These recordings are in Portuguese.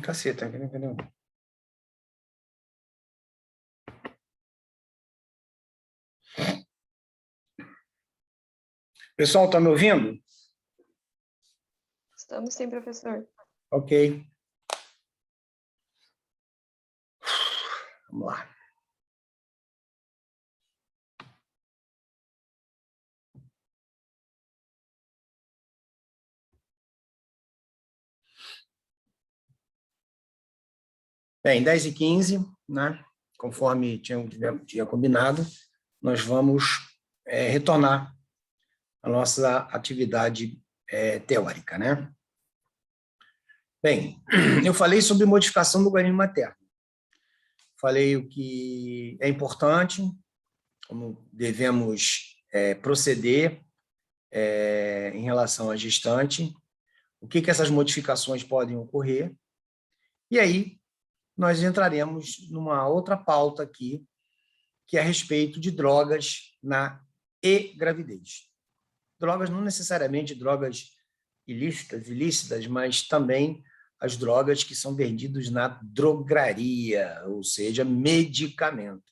Caceta, entendeu? Pessoal, está me ouvindo? Estamos sim, professor. Ok. Vamos lá. Bem, 10h15, né? Conforme tinha combinado, nós vamos retornar a nossa atividade teórica, né? Bem, eu falei sobre modificação do organismo materno. Falei o que é importante, como devemos proceder em relação à gestante, o que essas modificações podem ocorrer, e aí nós entraremos numa outra pauta aqui, que é a respeito de drogas na gravidez. Drogas não necessariamente drogas ilícitas, mas também as drogas que são vendidas na drogaria, ou seja, medicamentos,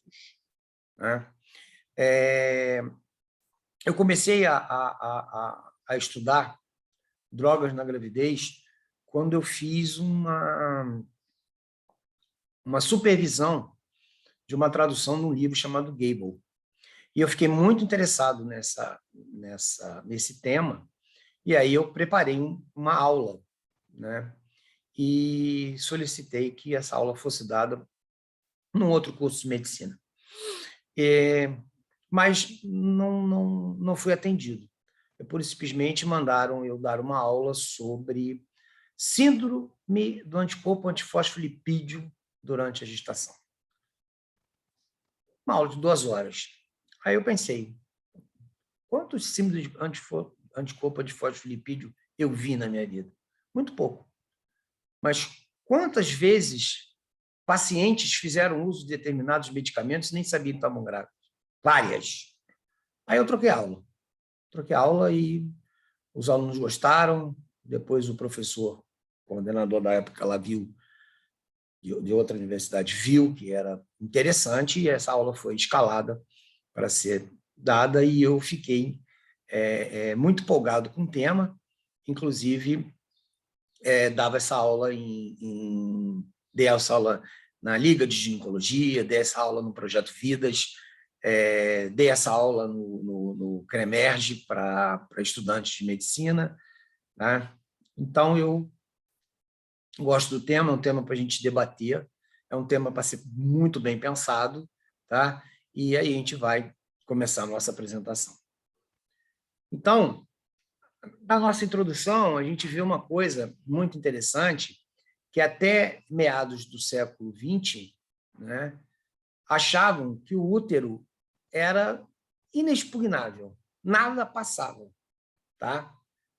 né? Eu comecei a estudar drogas na gravidez quando eu fiz uma supervisão de uma tradução de um livro chamado Gable. E eu fiquei muito interessado nesse tema, e aí eu preparei uma aula, né? E solicitei que essa aula fosse dada num outro curso de medicina. Mas não fui atendido. Por simplesmente mandaram eu dar uma aula sobre síndrome do anticorpo antifosfolipídio durante a gestação. Uma aula de 2 horas. Aí eu pensei, quantos síndromes de anticorpo antifosfolipídio eu vi na minha vida? Muito pouco. Mas quantas vezes pacientes fizeram uso de determinados medicamentos e nem sabiam que estavam grávidos? Várias. Aí eu troquei aula. Troquei aula e os alunos gostaram. Depois o professor, o coordenador da época, lá viu, de outra universidade, viu que era interessante e essa aula foi escalada para ser dada e eu fiquei muito empolgado com o tema. Inclusive, dava essa aula dei essa aula na Liga de Ginecologia, dei essa aula no Projeto Vidas, dei essa aula no CREMERGE para estudantes de medicina, né? Então, eu gosto do tema, é um tema para a gente debater, é um tema para ser muito bem pensado, tá? E aí a gente vai começar a nossa apresentação. Então, na nossa introdução, a gente vê uma coisa muito interessante, que até meados do século XX, né, achavam que o útero era inexpugnável, nada passava, tá?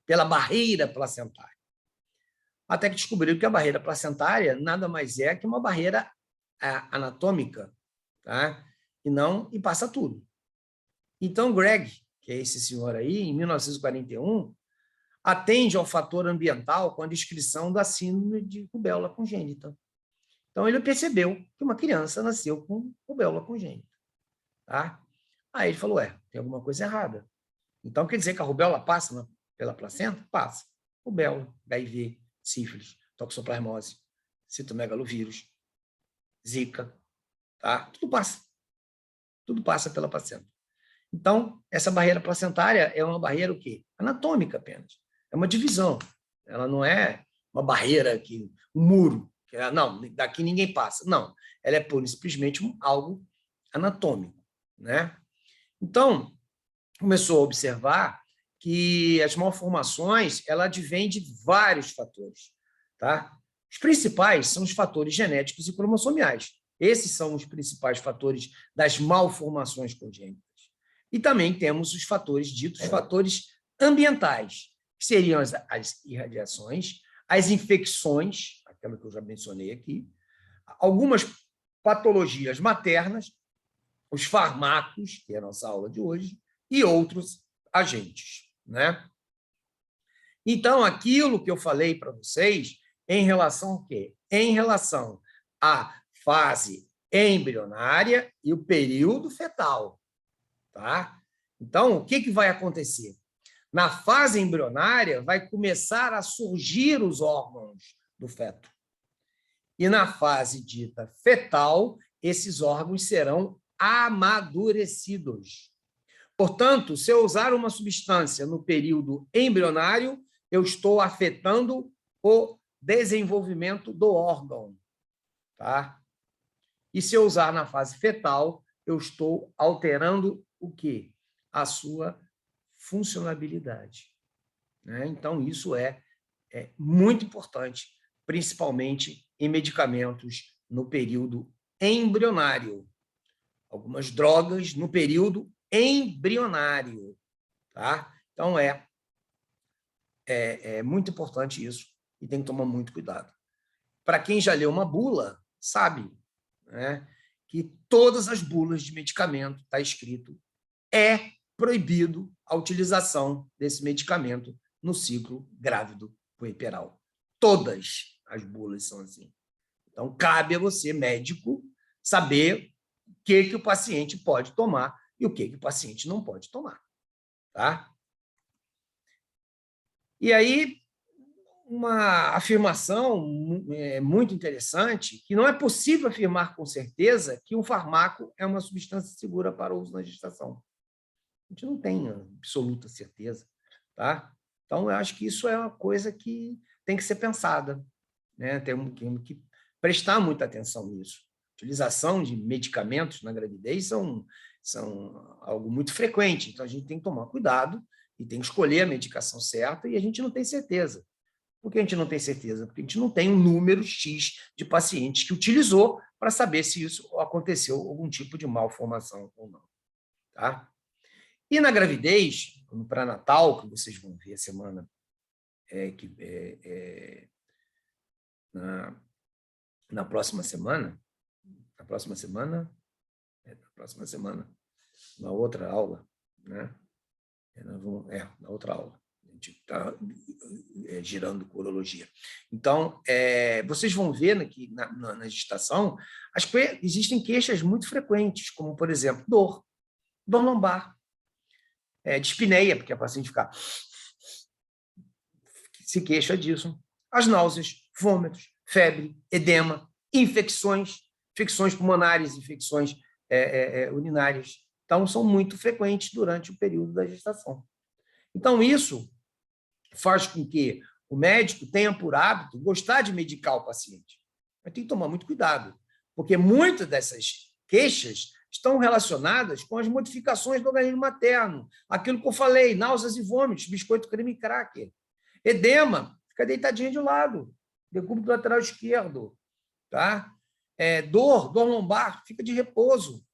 Pela barreira placentária. Até que descobriram que a barreira placentária nada mais é que uma barreira anatômica, tá? E passa tudo. Então, Greg, que é esse senhor aí, em 1941, atende ao fator ambiental com a descrição da síndrome de rubéola congênita. Então, ele percebeu que uma criança nasceu com rubéola congênita. Tá? Aí ele falou, tem alguma coisa errada. Então, quer dizer que a rubéola passa pela placenta? Passa. Rubéola, HIV, sífilis, toxoplasmose, citomegalovírus, zika, tá? Tudo passa. Tudo passa pela placenta. Então, essa barreira placentária é uma barreira o quê? Anatômica apenas. É uma divisão. Ela não é uma barreira, um muro. Não, daqui ninguém passa. Não, ela é pura e simplesmente algo anatômico, né? Então, começou a observar que as malformações ela advêm de vários fatores, tá? Os principais são os fatores genéticos e cromossomiais. Esses são os principais fatores das malformações congênitas. E também temos os fatores ditos fatores ambientais, que seriam as irradiações, as infecções, aquela que eu já mencionei aqui, algumas patologias maternas, os farmacos, que é a nossa aula de hoje, e outros agentes, né? Então, aquilo que eu falei para vocês, Em relação ao quê? Em relação à fase embrionária e o período fetal. Tá? Então, o que vai acontecer? Na fase embrionária, vai começar a surgir os órgãos do feto. E na fase dita fetal, esses órgãos serão amadurecidos. Portanto, se eu usar uma substância no período embrionário, eu estou afetando o desenvolvimento do órgão. Tá? E se eu usar na fase fetal, eu estou alterando o quê? A sua funcionabilidade. Né? Então, isso é muito importante, principalmente em medicamentos no período embrionário. Algumas drogas no período embrionário. Tá? Então, é muito importante isso e tem que tomar muito cuidado. Para quem já leu uma bula, sabe, né, que todas as bulas de medicamento está escrito é proibido a utilização desse medicamento no ciclo grávido puerperal. Todas as bulas são assim. Então, cabe a você, médico, saber o que o paciente pode tomar e o que o paciente não pode tomar. Tá? E aí, uma afirmação muito interessante, que não é possível afirmar com certeza que um fármaco é uma substância segura para uso na gestação. A gente não tem absoluta certeza. Tá? Então, eu acho que isso é uma coisa que tem que ser pensada. Né? Temos que prestar muita atenção nisso. A utilização de medicamentos na gravidez são algo muito frequente, então a gente tem que tomar cuidado e tem que escolher a medicação certa, e a gente não tem certeza. Por que a gente não tem certeza? Porque a gente não tem um número X de pacientes que utilizou para saber se isso aconteceu algum tipo de malformação ou não. Tá? E na gravidez, no pré-natal, que vocês vão ver a semana na próxima semana, na outra aula, né? Na outra aula. A gente está girando com urologia. Então, vocês vão ver que na gestação existem queixas muito frequentes, como, por exemplo, dor lombar, dispneia, porque a paciente se queixa disso, as náuseas, vômitos, febre, edema, infecções pulmonares, infecções urinárias. Então, são muito frequentes durante o período da gestação. Então, isso faz com que o médico tenha por hábito gostar de medicar o paciente. Mas tem que tomar muito cuidado, porque muitas dessas queixas estão relacionadas com as modificações do organismo materno. Aquilo que eu falei, náuseas e vômitos, biscoito, creme e cracker. Edema, fica deitadinha de lado, decúbito lateral esquerdo. Tá? Dor lombar, fica de repouso.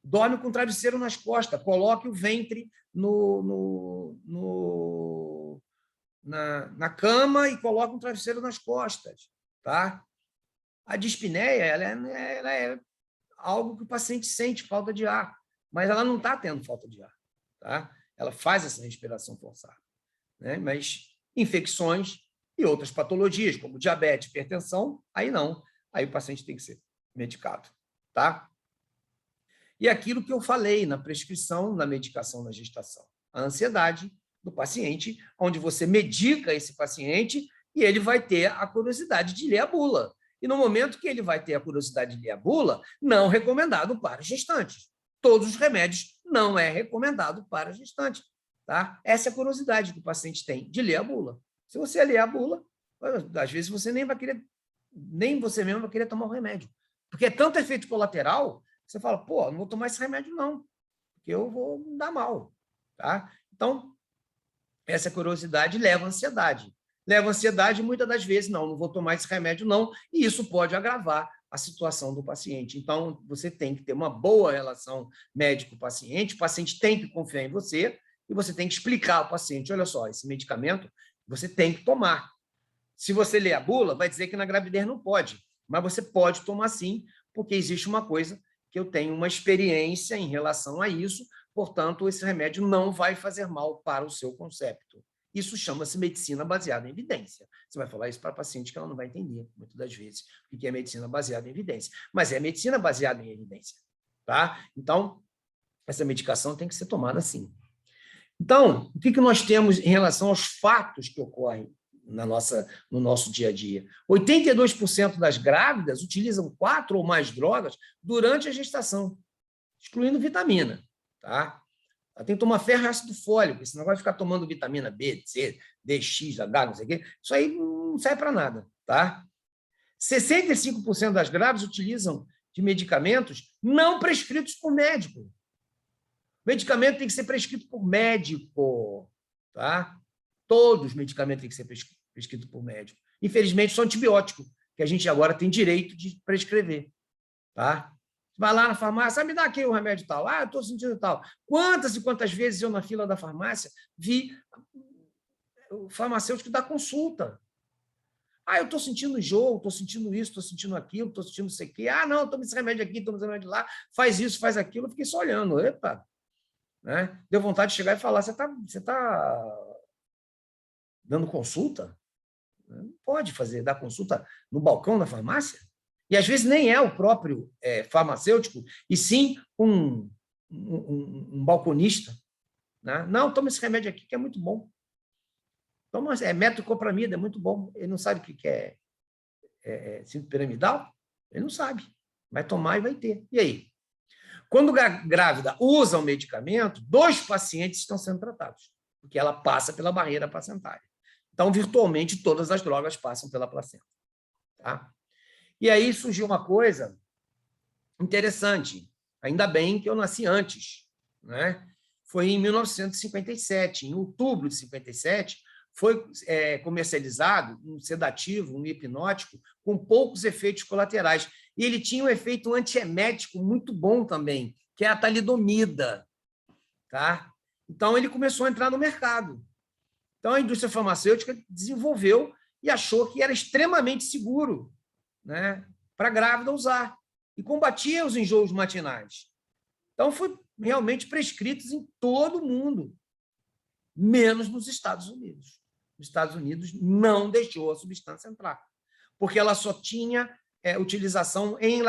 Dorme com o travesseiro nas costas, coloque o ventre na cama e coloque um travesseiro nas costas. Tá? A dispneia ela é algo que o paciente sente falta de ar, mas ela não está tendo falta de ar. Tá? Ela faz essa respiração forçada. Né? Mas infecções e outras patologias, como diabetes, hipertensão, aí não. Aí o paciente tem que ser medicado. Tá? E aquilo que eu falei na prescrição, na medicação na gestação. A ansiedade do paciente, onde você medica esse paciente e ele vai ter a curiosidade de ler a bula. E no momento que ele vai ter a curiosidade de ler a bula, não recomendado para gestantes. Todos os remédios não é recomendado para gestantes. Tá? Essa é a curiosidade que o paciente tem de ler a bula. Se você ler a bula, às vezes você nem você mesmo vai querer tomar o remédio. Porque é tanto efeito colateral, você fala, pô, não vou tomar esse remédio não, porque eu vou me dar mal. Tá? Então, essa curiosidade leva à ansiedade. Leva à ansiedade, muitas das vezes, não vou tomar esse remédio não, e isso pode agravar a situação do paciente. Então, você tem que ter uma boa relação médico-paciente, o paciente tem que confiar em você, e você tem que explicar ao paciente, olha só, esse medicamento você tem que tomar. Se você ler a bula, vai dizer que na gravidez não pode, mas você pode tomar sim, porque existe uma coisa que eu tenho uma experiência em relação a isso, portanto, esse remédio não vai fazer mal para o seu concepto. Isso chama-se medicina baseada em evidência. Você vai falar isso para paciente que ela não vai entender, muitas das vezes, o que é medicina baseada em evidência. Mas é medicina baseada em evidência. Tá? Então, essa medicação tem que ser tomada assim. Então, o que nós temos em relação aos fatos que ocorrem no nosso dia a dia? 82% das grávidas utilizam 4 ou mais drogas durante a gestação, excluindo vitamina. Tá? Ela tem que tomar ferro e ácido fólico, esse negócio de ficar tomando vitamina B, C, D, X, H, não sei o quê, isso aí não serve para nada. Tá? 65% das grávidas utilizam de medicamentos não prescritos por médico. O medicamento tem que ser prescrito por médico. Tá? Todos os medicamentos têm que ser prescritos por médico. Infelizmente, são antibióticos, que a gente agora tem direito de prescrever. Tá? Vai lá na farmácia, me dá aqui o remédio tal. Eu estou sentindo tal. Quantas e quantas vezes eu, na fila da farmácia, vi o farmacêutico dar consulta. Eu estou sentindo enjoo, estou sentindo isso, estou sentindo aquilo, estou sentindo isso aqui. Não, toma esse remédio aqui, toma esse remédio lá, faz isso, faz aquilo. Eu fiquei só olhando. Epa! Né? Deu vontade de chegar e falar, você tá dando consulta? Não pode dar consulta no balcão da farmácia? E, às vezes, nem é o próprio farmacêutico, e sim um balconista. Né? Não, toma esse remédio aqui, que é muito bom. Toma, metoclopramida, é muito bom. Ele não sabe o que é síndrome piramidal? Ele não sabe. Vai tomar e vai ter. E aí? Quando a grávida usa o medicamento, 2 pacientes estão sendo tratados, porque ela passa pela barreira placentária. Então, virtualmente, todas as drogas passam pela placenta. Tá? E aí surgiu uma coisa interessante. Ainda bem que eu nasci antes. Né? Foi em 1957, em outubro de 57, foi comercializado um sedativo, um hipnótico, com poucos efeitos colaterais. E ele tinha um efeito antiemético muito bom também, que é a talidomida. Tá? Então, ele começou a entrar no mercado. Então, a indústria farmacêutica desenvolveu e achou que era extremamente seguro, né, para a grávida usar, e combatia os enjoos matinais. Então, foi realmente prescritos em todo o mundo, menos nos Estados Unidos. Nos Estados Unidos não deixou a substância entrar, porque ela só tinha utilização em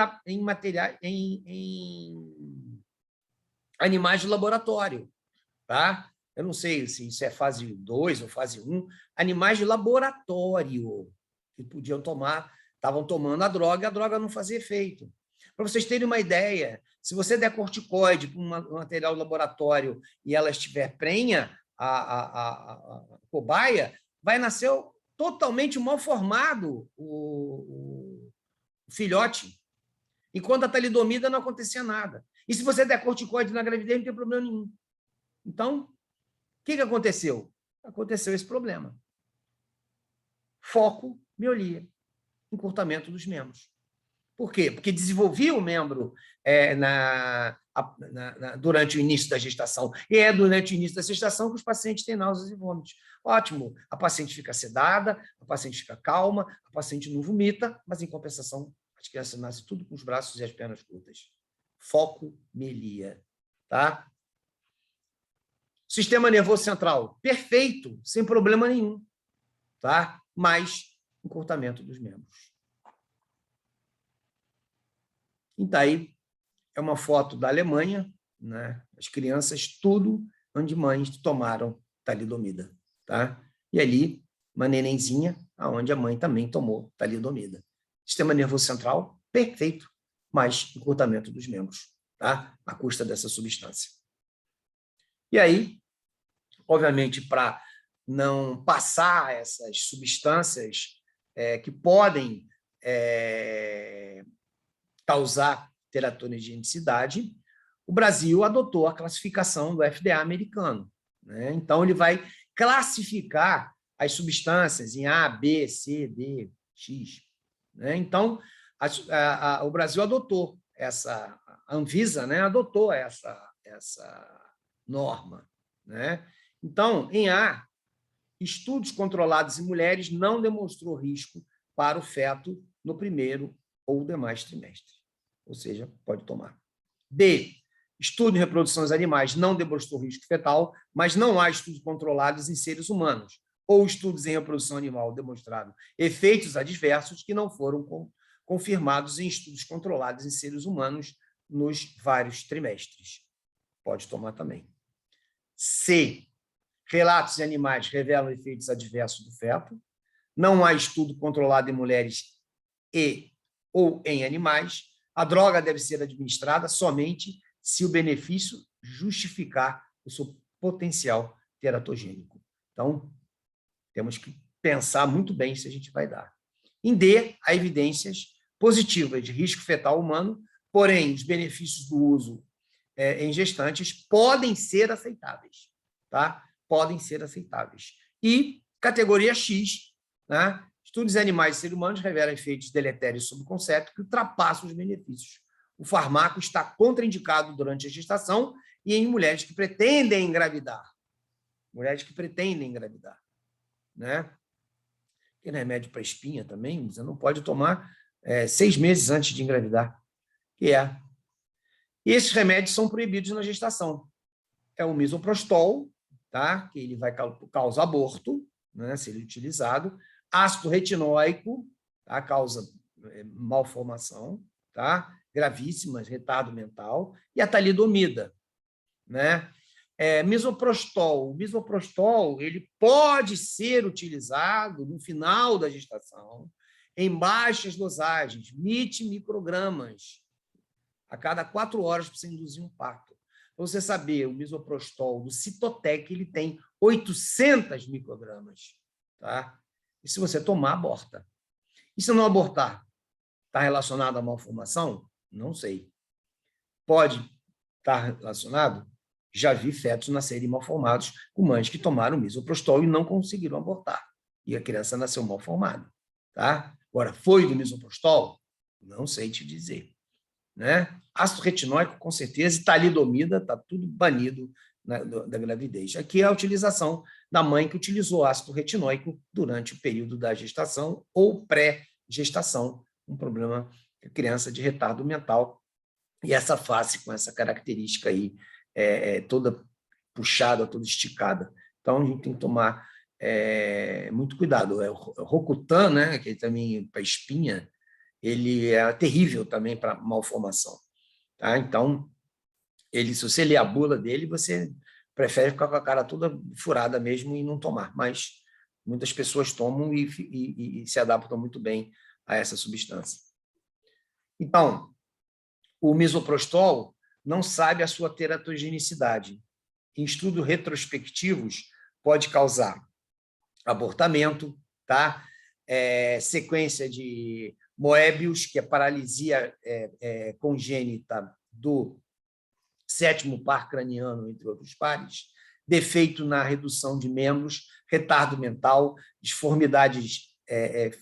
animais de laboratório. Tá? Eu não sei se isso é fase 2 ou fase 1, animais de laboratório que podiam tomar, estavam tomando a droga não fazia efeito. Para vocês terem uma ideia, se você der corticoide para um material de laboratório e ela estiver prenha, a cobaia, vai nascer totalmente mal formado o filhote. Enquanto a talidomida não acontecia nada. E se você der corticoide na gravidez, não tem problema nenhum. Então, o que aconteceu? Aconteceu esse problema. Foco, miolia, encurtamento dos membros. Por quê? Porque desenvolvia o membro durante o início da gestação. E é durante o início da gestação que os pacientes têm náuseas e vômitos. Ótimo, a paciente fica sedada, a paciente fica calma, a paciente não vomita, mas, em compensação, as crianças nascem tudo com os braços e as pernas curtas. Foco, melia. Tá? Sistema nervoso central, perfeito, sem problema nenhum. Tá? Mas encurtamento dos membros. Então, aí é uma foto da Alemanha, né? As crianças, tudo onde mães tomaram talidomida. Tá? E ali, uma nenenzinha, onde a mãe também tomou talidomida. Sistema nervoso central, perfeito, mas encurtamento dos membros, tá? À custa dessa substância. E aí, obviamente, para não passar essas substâncias que podem causar teratogenicidade, o Brasil adotou a classificação do FDA americano. Né? Então, ele vai classificar as substâncias em A, B, C, D, X. Né? Então, o Brasil adotou essa, a Anvisa, né, adotou essa norma. Né? Então, em A, estudos controlados em mulheres não demonstrou risco para o feto no primeiro ou demais trimestre. Ou seja, pode tomar. B, Estudo em reprodução dos animais não demonstrou risco fetal, mas não há estudos controlados em seres humanos, ou estudos em reprodução animal demonstraram efeitos adversos que não foram confirmados em estudos controlados em seres humanos nos vários trimestres. Pode tomar também. C. Relatos de animais revelam efeitos adversos do feto. Não há estudo controlado em mulheres ou em animais. A droga deve ser administrada somente se o benefício justificar o seu potencial teratogênico. Então, temos que pensar muito bem se a gente vai dar. Em D, há evidências positivas de risco fetal humano, porém, os benefícios do uso em gestantes podem ser aceitáveis. Tá? Podem ser aceitáveis. E categoria X, né? Estudos em animais e seres humanos revelam efeitos deletérios sobre o conceito que ultrapassam os benefícios. O fármaco está contraindicado durante a gestação e em mulheres que pretendem engravidar. Mulheres que pretendem engravidar. Né? Tem remédio para espinha também, você não pode tomar 6 meses antes de engravidar. E esses remédios são proibidos na gestação. É o misoprostol, tá? Que ele vai causar aborto, né? Se ele é utilizado. Ácido retinóico, tá? Causa malformação, tá? Gravíssima, retardo mental. E a talidomida, né? Misoprostol. O misoprostol ele pode ser utilizado no final da gestação em baixas dosagens, 20 microgramas, a cada 4 horas para você induzir um parto. Para você saber, o misoprostol do Citotec ele tem 800 microgramas. Tá? E se você tomar, aborta. E se não abortar? Está relacionado à malformação? Não sei. Pode estar relacionado? Já vi fetos nascerem malformados com mães que tomaram misoprostol e não conseguiram abortar. E a criança nasceu mal formada. Tá? Agora, foi do misoprostol? Não sei te dizer. Né? Ácido retinóico, com certeza, e talidomida, está tudo banido da gravidez. Aqui é a utilização da mãe que utilizou ácido retinóico durante o período da gestação ou pré-gestação, um problema da criança de retardo mental. E essa face com essa característica aí, toda puxada, toda esticada. Então, a gente tem que tomar muito cuidado. O Rocutan, né, que também para espinha, ele é terrível também para malformação. Tá? Então, se você lê a bula dele, você prefere ficar com a cara toda furada mesmo e não tomar. Mas muitas pessoas tomam e se adaptam muito bem a essa substância. Então, o misoprostol não sabe a sua teratogenicidade. Em estudos retrospectivos, pode causar abortamento, tá? Sequência de Moebius, que é paralisia congênita do 7º par craniano, entre outros pares, defeito na redução de membros, retardo mental, disformidades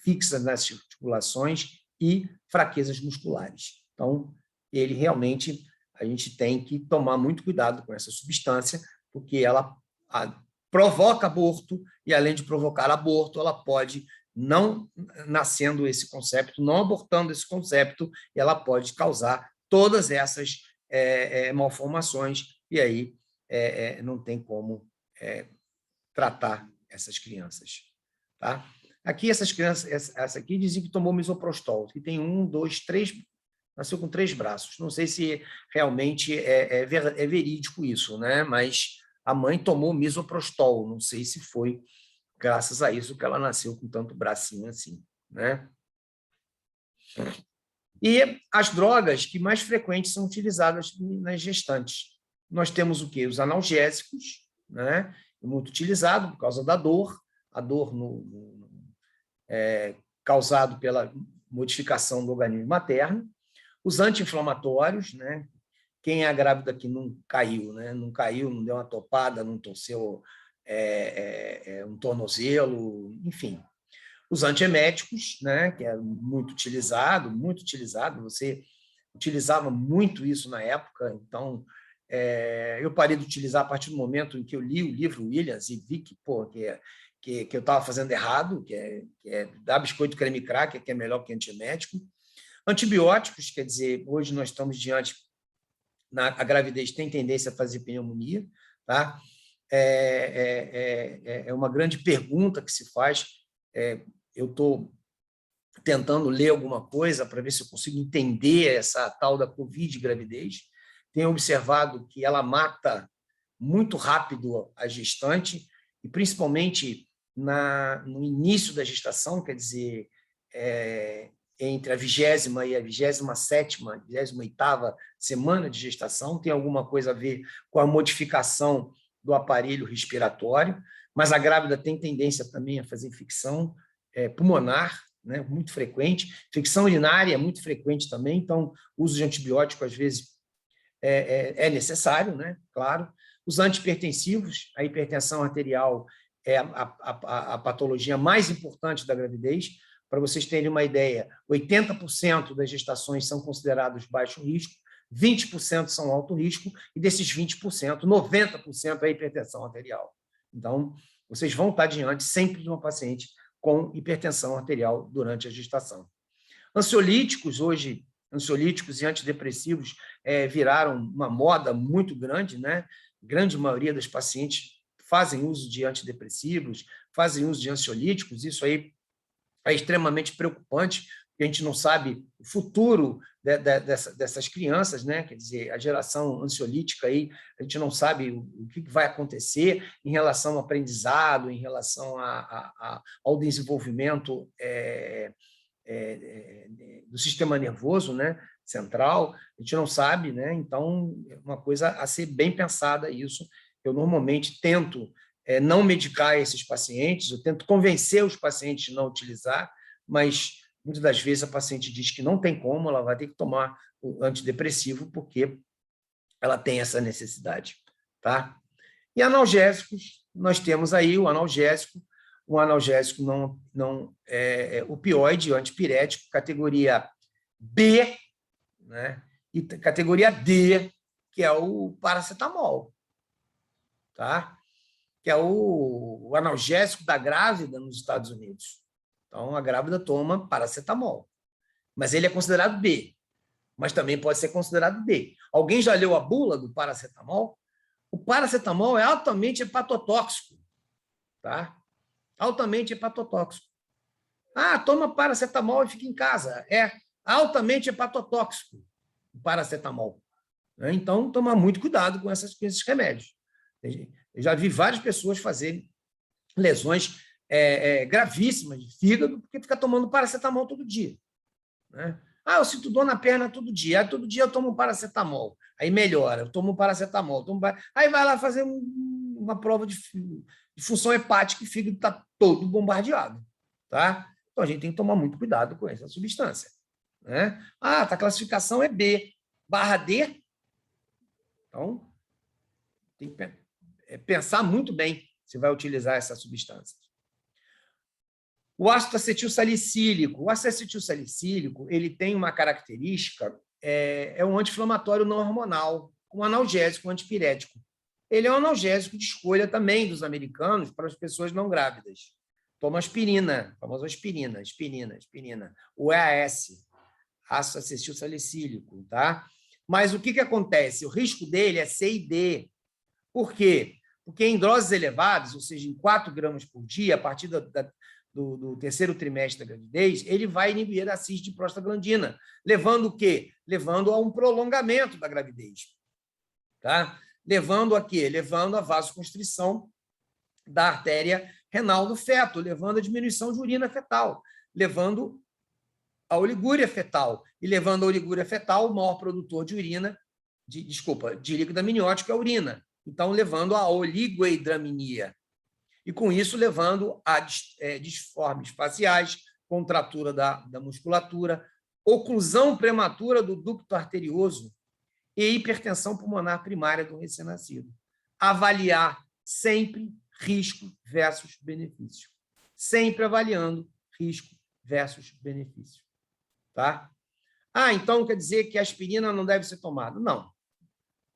fixas nas articulações e fraquezas musculares. Então, ele realmente, a gente tem que tomar muito cuidado com essa substância, porque ela provoca aborto e, além de provocar aborto, ela pode, não nascendo esse concepto, não abortando esse concepto, ela pode causar todas essas malformações e aí não tem como tratar essas crianças. Tá? Aqui, essas crianças, essa aqui dizem que tomou misoprostol, que tem 1, 2, 3, nasceu com 3 braços. Não sei se realmente é verídico isso, né? Mas a mãe tomou misoprostol, não sei se foi graças a isso que ela nasceu com tanto bracinho assim, né? E as drogas que mais frequentes são utilizadas nas gestantes. Nós temos o quê? Os analgésicos, né? Muito utilizado por causa da dor, a dor causado pela modificação do organismo materno. Os anti-inflamatórios, né? Quem é grávida que não caiu, né? Não caiu, não deu uma topada, não torceu um tornozelo, enfim. Os antieméticos, né? Que é muito utilizado, você utilizava muito isso na época, então eu parei de utilizar a partir do momento em que eu li o livro Williams e vi que eu estava fazendo errado, que é dar biscoito creme cracker, que é melhor que antiemético. Antibióticos, quer dizer, hoje nós estamos diante a gravidez tem tendência a fazer pneumonia, tá? É uma grande pergunta que se faz. Eu estou tentando ler alguma coisa para ver se eu consigo entender essa tal da Covid gravidez. Tenho observado que ela mata muito rápido a gestante, e principalmente no início da gestação, quer dizer, entre a 20ª e a 27ª, 28ª semana de gestação, tem alguma coisa a ver com a modificação do aparelho respiratório, mas a grávida tem tendência também a fazer infecção pulmonar, né, muito frequente, infecção urinária é muito frequente também, então o uso de antibiótico às vezes é necessário, né, claro. Os antihipertensivos, a hipertensão arterial é a patologia mais importante da gravidez. Para vocês terem uma ideia, 80% das gestações são considerados baixo risco, 20% são alto risco, e desses 20%, 90% é hipertensão arterial. Então, vocês vão estar diante sempre de uma paciente com hipertensão arterial durante a gestação. Ansiolíticos, hoje, ansiolíticos e antidepressivos viraram uma moda muito grande, né? Grande maioria das pacientes fazem uso de antidepressivos, fazem uso de ansiolíticos. Isso aí é extremamente preocupante, porque a gente não sabe o futuro dessas crianças, né? Quer dizer, a geração ansiolítica aí, a gente não sabe o que vai acontecer em relação ao aprendizado, em relação ao desenvolvimento do sistema nervoso, né, central. A gente não sabe, né? Então é uma coisa a ser bem pensada isso. Eu normalmente tento não medicar esses pacientes, eu tento convencer os pacientes de não utilizar, mas muitas das vezes a paciente diz que não tem como, ela vai ter que tomar o antidepressivo porque ela tem essa necessidade, tá? E analgésicos, nós temos aí o analgésico não opioide, antipirético, categoria B, né? E categoria D, que é o paracetamol, tá? Que é o analgésico da grávida nos Estados Unidos. Então, a grávida toma paracetamol, mas ele é considerado B, mas também pode ser considerado D. Alguém já leu a bula do paracetamol? O paracetamol é altamente hepatotóxico, tá? Altamente hepatotóxico. Ah, toma paracetamol e fica em casa. É altamente hepatotóxico o paracetamol. Então, toma muito cuidado com esses remédios. Eu já vi várias pessoas fazerem lesões gravíssimas de fígado porque fica tomando paracetamol todo dia, né? Ah, eu sinto dor na perna todo dia. Todo dia eu tomo paracetamol. Aí melhora, eu tomo paracetamol. Aí vai lá fazer uma prova de função hepática e o fígado está todo bombardeado, tá? Então, a gente tem que tomar muito cuidado com essa substância, né? Ah, a classificação é B/D. Então, tem que pensar muito bem se vai utilizar essa substância. O ácido acetilsalicílico. O ácido acetilsalicílico, ele tem uma característica, é um anti-inflamatório não hormonal, um analgésico, um antipirético. Ele é um analgésico de escolha também dos americanos para as pessoas não grávidas. Toma aspirina, a famosa aspirina. O EAS, ácido acetilsalicílico, tá? Mas o que acontece? O risco dele é C e D. Por quê? Porque em doses elevadas, ou seja, em 4 gramas por dia, a partir do terceiro trimestre da gravidez, ele vai inibir a síntese de prostaglandina, levando o quê? Levando a um prolongamento da gravidez, tá? Levando a quê? Levando a vasoconstrição da artéria renal do feto, levando a diminuição de urina fetal, levando a oligúria fetal, e levando a oligúria fetal, o maior produtor de urina, de líquido amniótico é a urina. Então, levando a oligohidraminia. E, com isso, levando a disformes faciais, contratura da musculatura, oclusão prematura do ducto arterioso e hipertensão pulmonar primária do recém-nascido. Avaliar sempre risco versus benefício. Sempre avaliando risco versus benefício. Tá? Ah, então quer dizer que a aspirina não deve ser tomada? Não.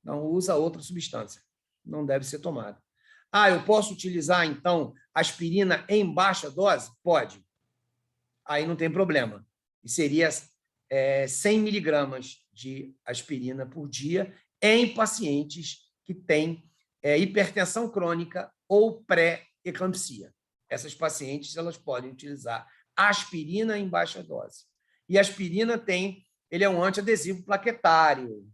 Não usa outra substância. Não deve ser tomada. Ah, eu posso utilizar, então, aspirina em baixa dose? Pode. Aí não tem problema. E seria 100 miligramas de aspirina por dia em pacientes que têm hipertensão crônica ou pré-eclampsia. Essas pacientes elas podem utilizar aspirina em baixa dose. E a aspirina ele é um antiadesivo plaquetário,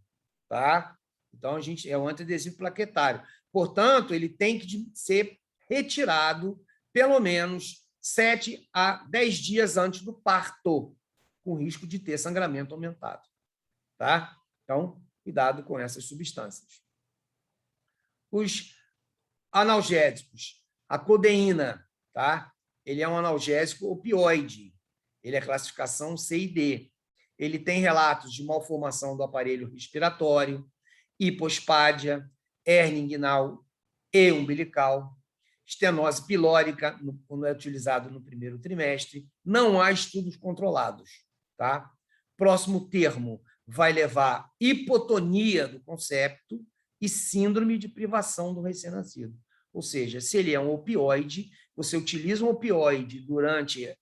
tá? Então, é um antiadesivo plaquetário. Portanto, ele tem que ser retirado pelo menos 7 a 10 dias antes do parto, com risco de ter sangramento aumentado. Tá? Então, cuidado com essas substâncias. Os analgésicos. A codeína, tá? Ele é um analgésico opioide. Ele é classificação C e D. Ele tem relatos de malformação do aparelho respiratório, hipospádia, hérnia inguinal e umbilical, estenose pilórica, quando é utilizado no primeiro trimestre. Não há estudos controlados. Tá? Próximo termo vai levar hipotonia do concepto e síndrome de privação do recém-nascido. Ou seja, se ele é um opioide, você utiliza um opioide durante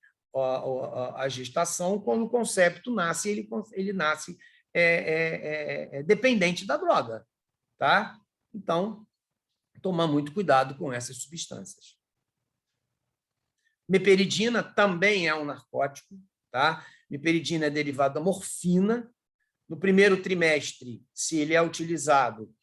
a gestação, quando o concepto nasce, ele nasce dependente da droga. Tá? Então, tomar muito cuidado com essas substâncias. Meperidina também é um narcótico. Tá? Meperidina é derivado da morfina. No primeiro trimestre, se ele é utilizado,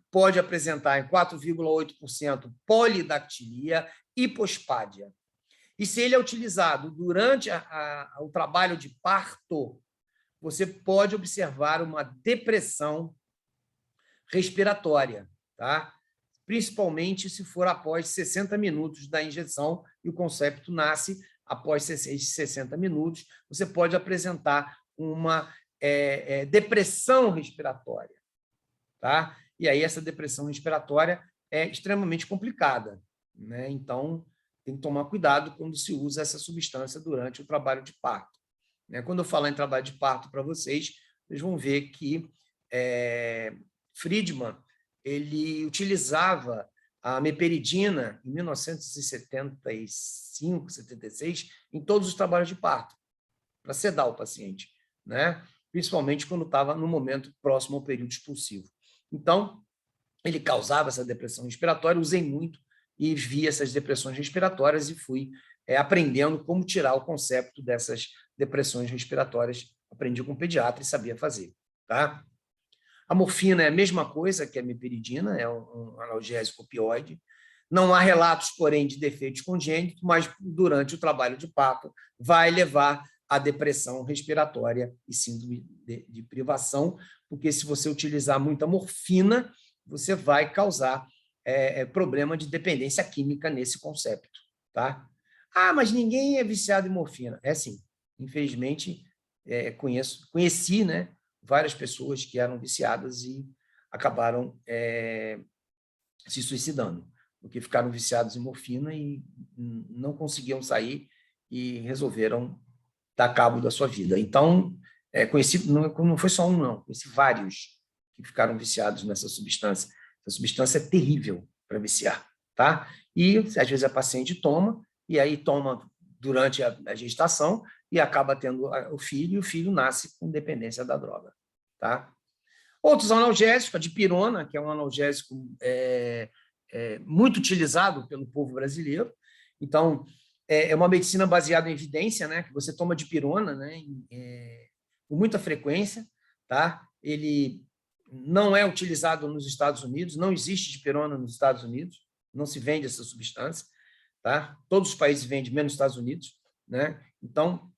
pode apresentar em 4,8% polidactilia, hipospádia. E se ele é utilizado durante o trabalho de parto, você pode observar uma depressão respiratória, tá? Principalmente se for após 60 minutos da injeção e o concepto nasce após 60 minutos, você pode apresentar uma depressão respiratória. Tá? E aí essa depressão respiratória é extremamente complicada. Né? Então, tem que tomar cuidado quando se usa essa substância durante o trabalho de parto. Né? Quando eu falar em trabalho de parto para vocês, vocês vão ver que Friedman ele utilizava a meperidina em 1975, 76, em todos os trabalhos de parto, para sedar o paciente, né? Principalmente quando estava no momento próximo ao período expulsivo. Então, ele causava essa depressão respiratória, usei muito e vi essas depressões respiratórias e fui aprendendo como tirar o conceito dessas depressões respiratórias. Aprendi com o pediatra e sabia fazer. Tá? A morfina é a mesma coisa que a meperidina, é um analgésico opioide. Não há relatos, porém, de defeitos congênitos, mas durante o trabalho de parto vai levar à depressão respiratória e síndrome de privação, porque se você utilizar muita morfina, você vai causar problema de dependência química nesse conceito. Tá? Ah, mas ninguém é viciado em morfina. É sim. Infelizmente, conheci, né, várias pessoas que eram viciadas e acabaram se suicidando, porque ficaram viciados em morfina e não conseguiam sair e resolveram dar cabo da sua vida. Então, conheci, não foi só um, não, conheci vários que ficaram viciados nessa substância. Essa substância é terrível para viciar. Tá? E, às vezes, a paciente toma, e aí toma durante a gestação e acaba tendo o filho, e o filho nasce com dependência da droga. Tá? Outros analgésicos, a dipirona, que é um analgésico muito utilizado pelo povo brasileiro. Então, é uma medicina baseada em evidência, né? Que você toma dipirona, né? Com muita frequência. Tá? Ele não é utilizado nos Estados Unidos, não existe dipirona nos Estados Unidos, não se vende essa substância. Tá? Todos os países vendem, menos os Estados Unidos. Né? Então,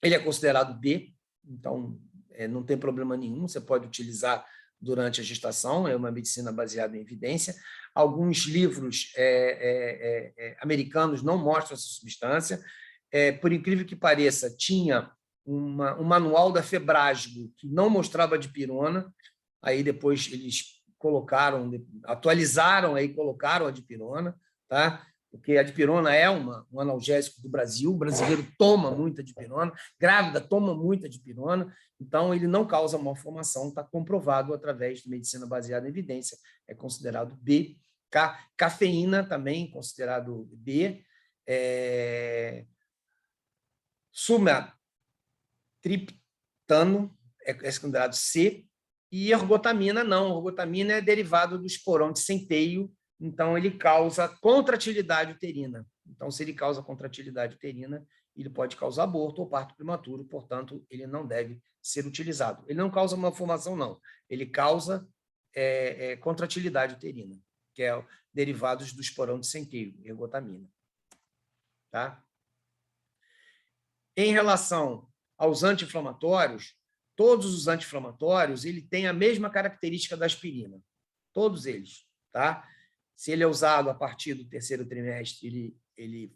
ele é considerado B, então não tem problema nenhum, você pode utilizar durante a gestação, é uma medicina baseada em evidência. Alguns livros americanos não mostram essa substância. Por incrível que pareça, tinha um manual da Febrasgo que não mostrava dipirona, aí depois eles colocaram, atualizaram e colocaram a dipirona, tá? Porque a dipirona é um analgésico do Brasil, o brasileiro toma muita dipirona, grávida toma muita dipirona, então ele não causa malformação, está comprovado através de medicina baseada em evidência, é considerado B. Cafeína também considerado B. Sumatriptano é considerado C, e ergotamina não. Ergotamina é derivado do esporão de centeio, então ele causa contratilidade uterina. Então, se ele causa contratilidade uterina, ele pode causar aborto ou parto prematuro, portanto, ele não deve ser utilizado. Ele não causa malformação, não. Ele causa contratilidade uterina, que é derivados do esporão de centeio, ergotamina. Tá? Em relação aos anti-inflamatórios, todos os anti-inflamatórios ele tem a mesma característica da aspirina. Todos eles. Tá? Se ele é usado a partir do terceiro trimestre, ele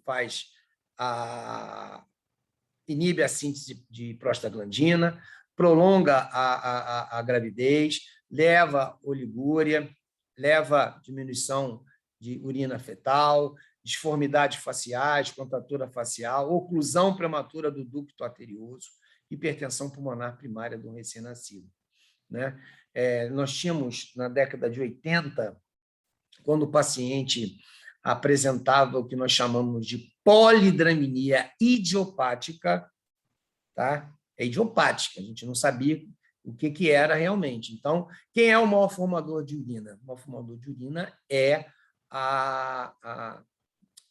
inibe a síntese de prostaglandina, prolonga a gravidez, leva oligúria, leva diminuição de urina fetal, disformidades faciais, contratura facial, oclusão prematura do ducto arterioso, hipertensão pulmonar primária do recém-nascido. Né? Nós tínhamos, na década de 80, quando o paciente apresentava o que nós chamamos de polidramia idiopática, tá? É idiopática, a gente não sabia o que era realmente. Então, quem é o maior formador de urina? O maior formador de urina é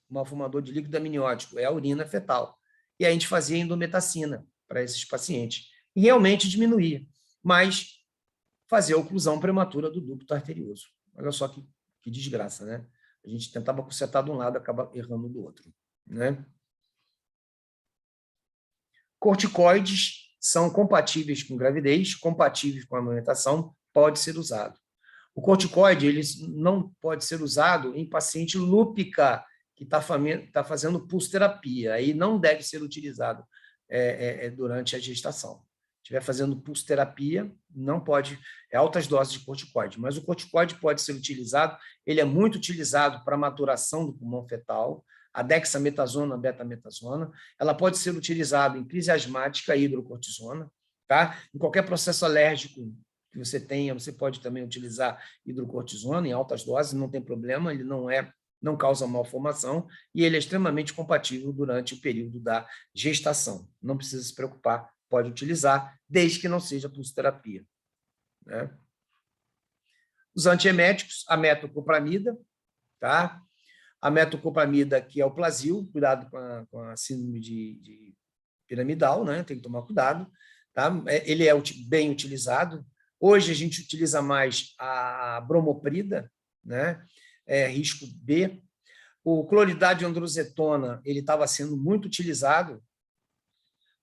o maior formador de líquido amniótico, é a urina fetal. E a gente fazia endometacina para esses pacientes. E realmente diminuía, mas fazia a oclusão prematura do ducto arterioso. Olha só que desgraça, né? A gente tentava consertar de um lado, acaba errando do outro, né? Corticoides são compatíveis com gravidez, compatíveis com a amamentação, pode ser usado. O corticoide ele não pode ser usado em paciente lúpica que está fazendo pulsoterapia, aí não deve ser utilizado durante a gestação. Se estiver fazendo pulsoterapia, não pode, altas doses de corticoide, mas o corticoide pode ser utilizado, ele é muito utilizado para maturação do pulmão fetal, a dexametasona, a betametasona, ela pode ser utilizada em crise asmática e hidrocortisona, tá? Em qualquer processo alérgico que você tenha, você pode também utilizar hidrocortisona em altas doses, não tem problema, ele não causa malformação e ele é extremamente compatível durante o período da gestação. Não precisa se preocupar, pode utilizar, desde que não seja pulsoterapia. Né? Os antieméticos, a metoclopramida, tá? A metoclopramida, que é o Plasil, cuidado com a síndrome de piramidal, né? Tem que tomar cuidado. Tá? Ele é bem utilizado. Hoje a gente utiliza mais a bromoprida, né? Risco B. O cloridrato de androzetona ele estava sendo muito utilizado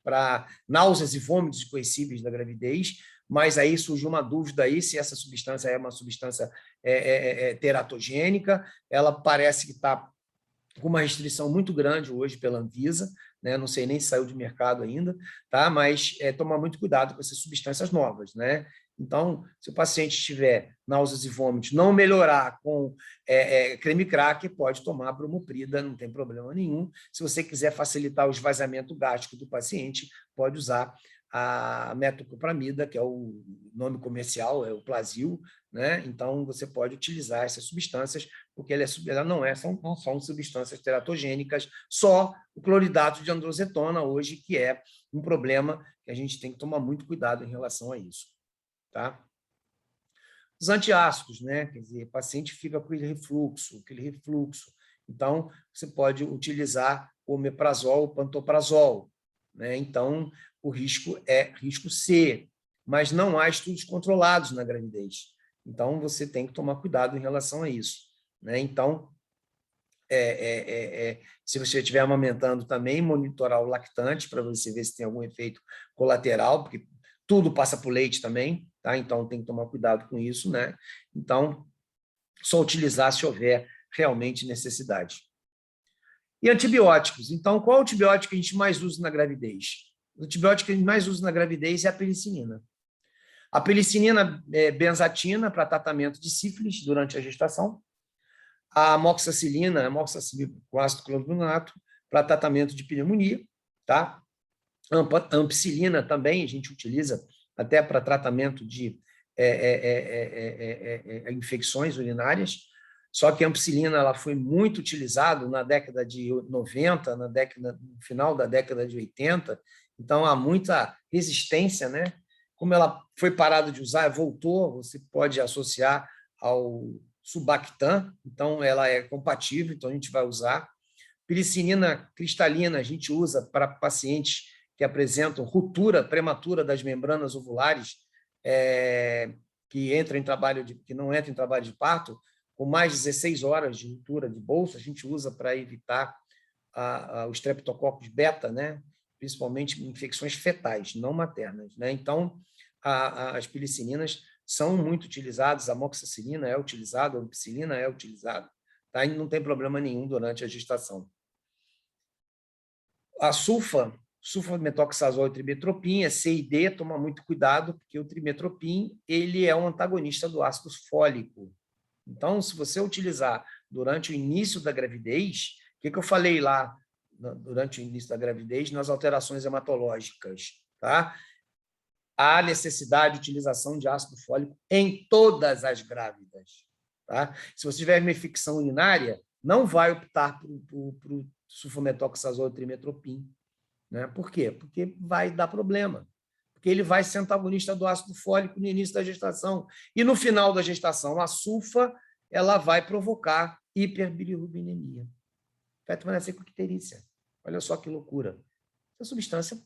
para náuseas e vômitos coercíveis da gravidez, mas aí surgiu uma dúvida aí se essa substância é uma substância teratogênica. Ela parece que está com uma restrição muito grande hoje pela Anvisa, né? Não sei nem se saiu de mercado ainda, tá? Mas tomar muito cuidado com essas substâncias novas, né? Então, se o paciente tiver náuseas e vômitos, não melhorar com creme cracker, pode tomar bromoprida, não tem problema nenhum. Se você quiser facilitar o esvaziamento gástrico do paciente, pode usar a metoclopramida, que é o nome comercial, é o Plasil, né? Então, você pode utilizar essas substâncias, porque ela não são substâncias teratogênicas, só o cloridrato de androzetona hoje, que é um problema que a gente tem que tomar muito cuidado em relação a isso. Tá? Os antiácidos, né? Quer dizer, o paciente fica com aquele refluxo. Então, você pode utilizar o omeprazol, o pantoprazol, né? Então, o risco é risco C, mas não há estudos controlados na gravidez. Então, você tem que tomar cuidado em relação a isso, né? Então, se você estiver amamentando também, monitorar o lactante para você ver se tem algum efeito colateral, porque tudo passa por leite também, tá? Então tem que tomar cuidado com isso, né? Então, só utilizar se houver realmente necessidade. E antibióticos. Então, qual antibiótico a gente mais usa na gravidez? O antibiótico que a gente mais usa na gravidez é a penicilina. A penicilina é benzatina para tratamento de sífilis durante a gestação. A amoxicilina com ácido cloroquinato, para tratamento de pneumonia, tá? A ampicilina também a gente utiliza até para tratamento de infecções urinárias, só que a ampicilina ela foi muito utilizada na década de 90, no final da década de 80, então há muita resistência, né, como ela foi parada de usar, voltou, você pode associar ao Subactam, então ela é compatível, então a gente vai usar. Piricinina cristalina a gente usa para pacientes que apresentam ruptura prematura das membranas ovulares, que não entram em trabalho de parto, com mais de 16 horas de ruptura de bolsa, a gente usa para evitar o Streptococcus beta, né? Principalmente infecções fetais, não maternas, né? Então, as piricininas são muito utilizadas, a amoxicilina é utilizada, a ampicilina é utilizada, tá? E não tem problema nenhum durante a gestação. A sulfametoxazol e trimetropim, é C e D, toma muito cuidado, porque o trimetropim ele é um antagonista do ácido fólico. Então, se você utilizar durante o início da gravidez, o que eu falei lá durante o início da gravidez, nas alterações hematológicas, tá? Há necessidade de utilização de ácido fólico em todas as grávidas, tá? Se você tiver uma infecção urinária, não vai optar por sulfametoxazol e trimetropim, né? Por quê? Porque vai dar problema, porque ele vai ser antagonista do ácido fólico no início da gestação. E no final da gestação, a sulfa ela vai provocar hiperbilirrubinemia. Feto manacênico icterícia. Olha só que loucura. Essa substância,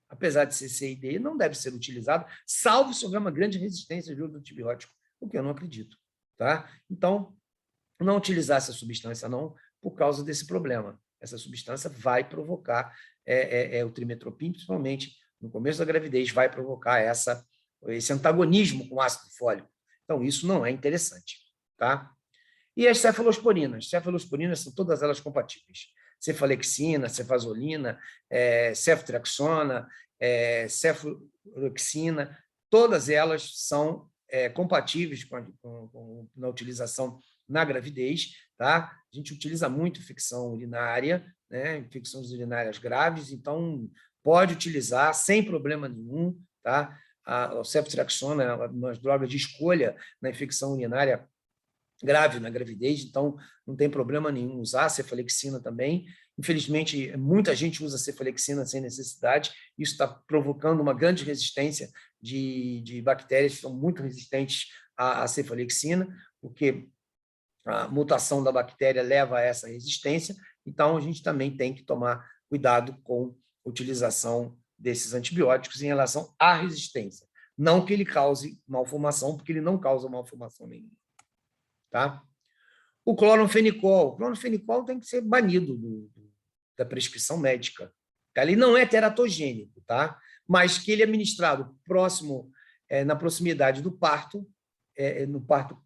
apesar de ser C e D, não deve ser utilizada, salvo se houver uma grande resistência de uso antibiótico, o que eu não acredito. Tá? Então, não utilizar essa substância não, por causa desse problema. Essa substância vai provocar o trimetropim, principalmente no começo da gravidez, vai provocar esse antagonismo com o ácido fólico. Então, isso não é interessante. Tá? E as cefalosporinas? Cefalosporinas são todas elas compatíveis. Cefalexina, cefazolina, ceftriaxona, cefalexina, todas elas são compatíveis na utilização na gravidez. Tá? A gente utiliza muito infecção urinária, né? Infecções urinárias graves, então pode utilizar sem problema nenhum. Tá? A ceftriaxona é uma droga de escolha na infecção urinária grave na gravidez, então não tem problema nenhum usar a cefalexina também. Infelizmente, muita gente usa cefalexina sem necessidade, isso está provocando uma grande resistência de bactérias que são muito resistentes à cefalexina, porque a mutação da bactéria leva a essa resistência, então a gente também tem que tomar cuidado com a utilização desses antibióticos em relação à resistência. Não que ele cause malformação, porque ele não causa malformação nenhuma. Tá? O cloranfenicol tem que ser banido da prescrição médica. Ele não é teratogênico, tá? Mas que ele é administrado na proximidade do parto, no parto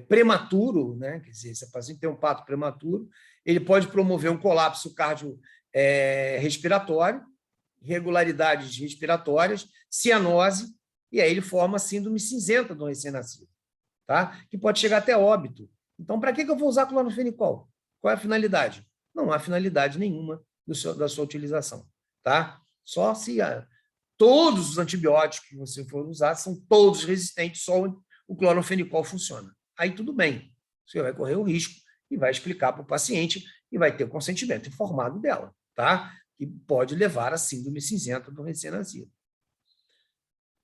prematuro, né? Quer dizer, se a paciente tem um parto prematuro, ele pode promover um colapso cardiorrespiratório, irregularidades respiratórias, cianose, e aí ele forma a síndrome cinzenta do recém-nascido. Tá? Que pode chegar até óbito. Então, para que eu vou usar cloranfenicol? Qual é a finalidade? Não há finalidade nenhuma da sua utilização. Tá? Só se todos os antibióticos que você for usar são todos resistentes, só o cloranfenicol funciona. Aí tudo bem, você vai correr o risco e vai explicar para o paciente e vai ter o consentimento informado dela, tá? Que pode levar à síndrome cinzenta do recém-nascido.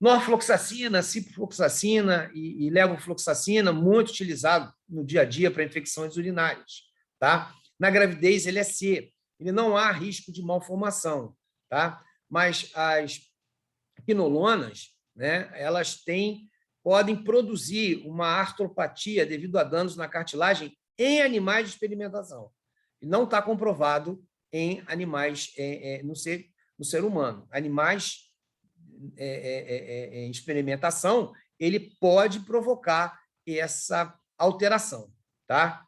Norfloxacina, ciprofloxacina e levofloxacina, muito utilizado no dia a dia para infecções urinárias. Tá? Na gravidez, ele é C, ele não há risco de malformação. Tá? Mas as quinolonas, né, elas podem produzir uma artropatia devido a danos na cartilagem em animais de experimentação. E não está comprovado em animais, no ser humano. Animais em experimentação, ele pode provocar essa alteração. Tá?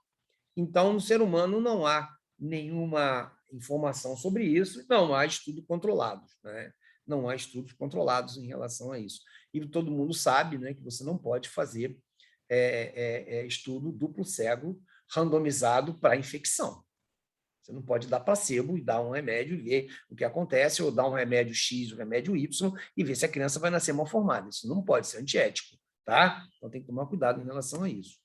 Então, no ser humano não há nenhuma informação sobre isso, não há estudos controlados. Né? Não há estudos controlados em relação a isso. E todo mundo sabe, né, que você não pode fazer estudo duplo cego randomizado para infecção. Você não pode dar placebo e dar um remédio e ver o que acontece, ou dar um remédio X, um remédio Y, e ver se a criança vai nascer mal formada. Isso não pode ser antiético. Tá? Então, tem que tomar cuidado em relação a isso.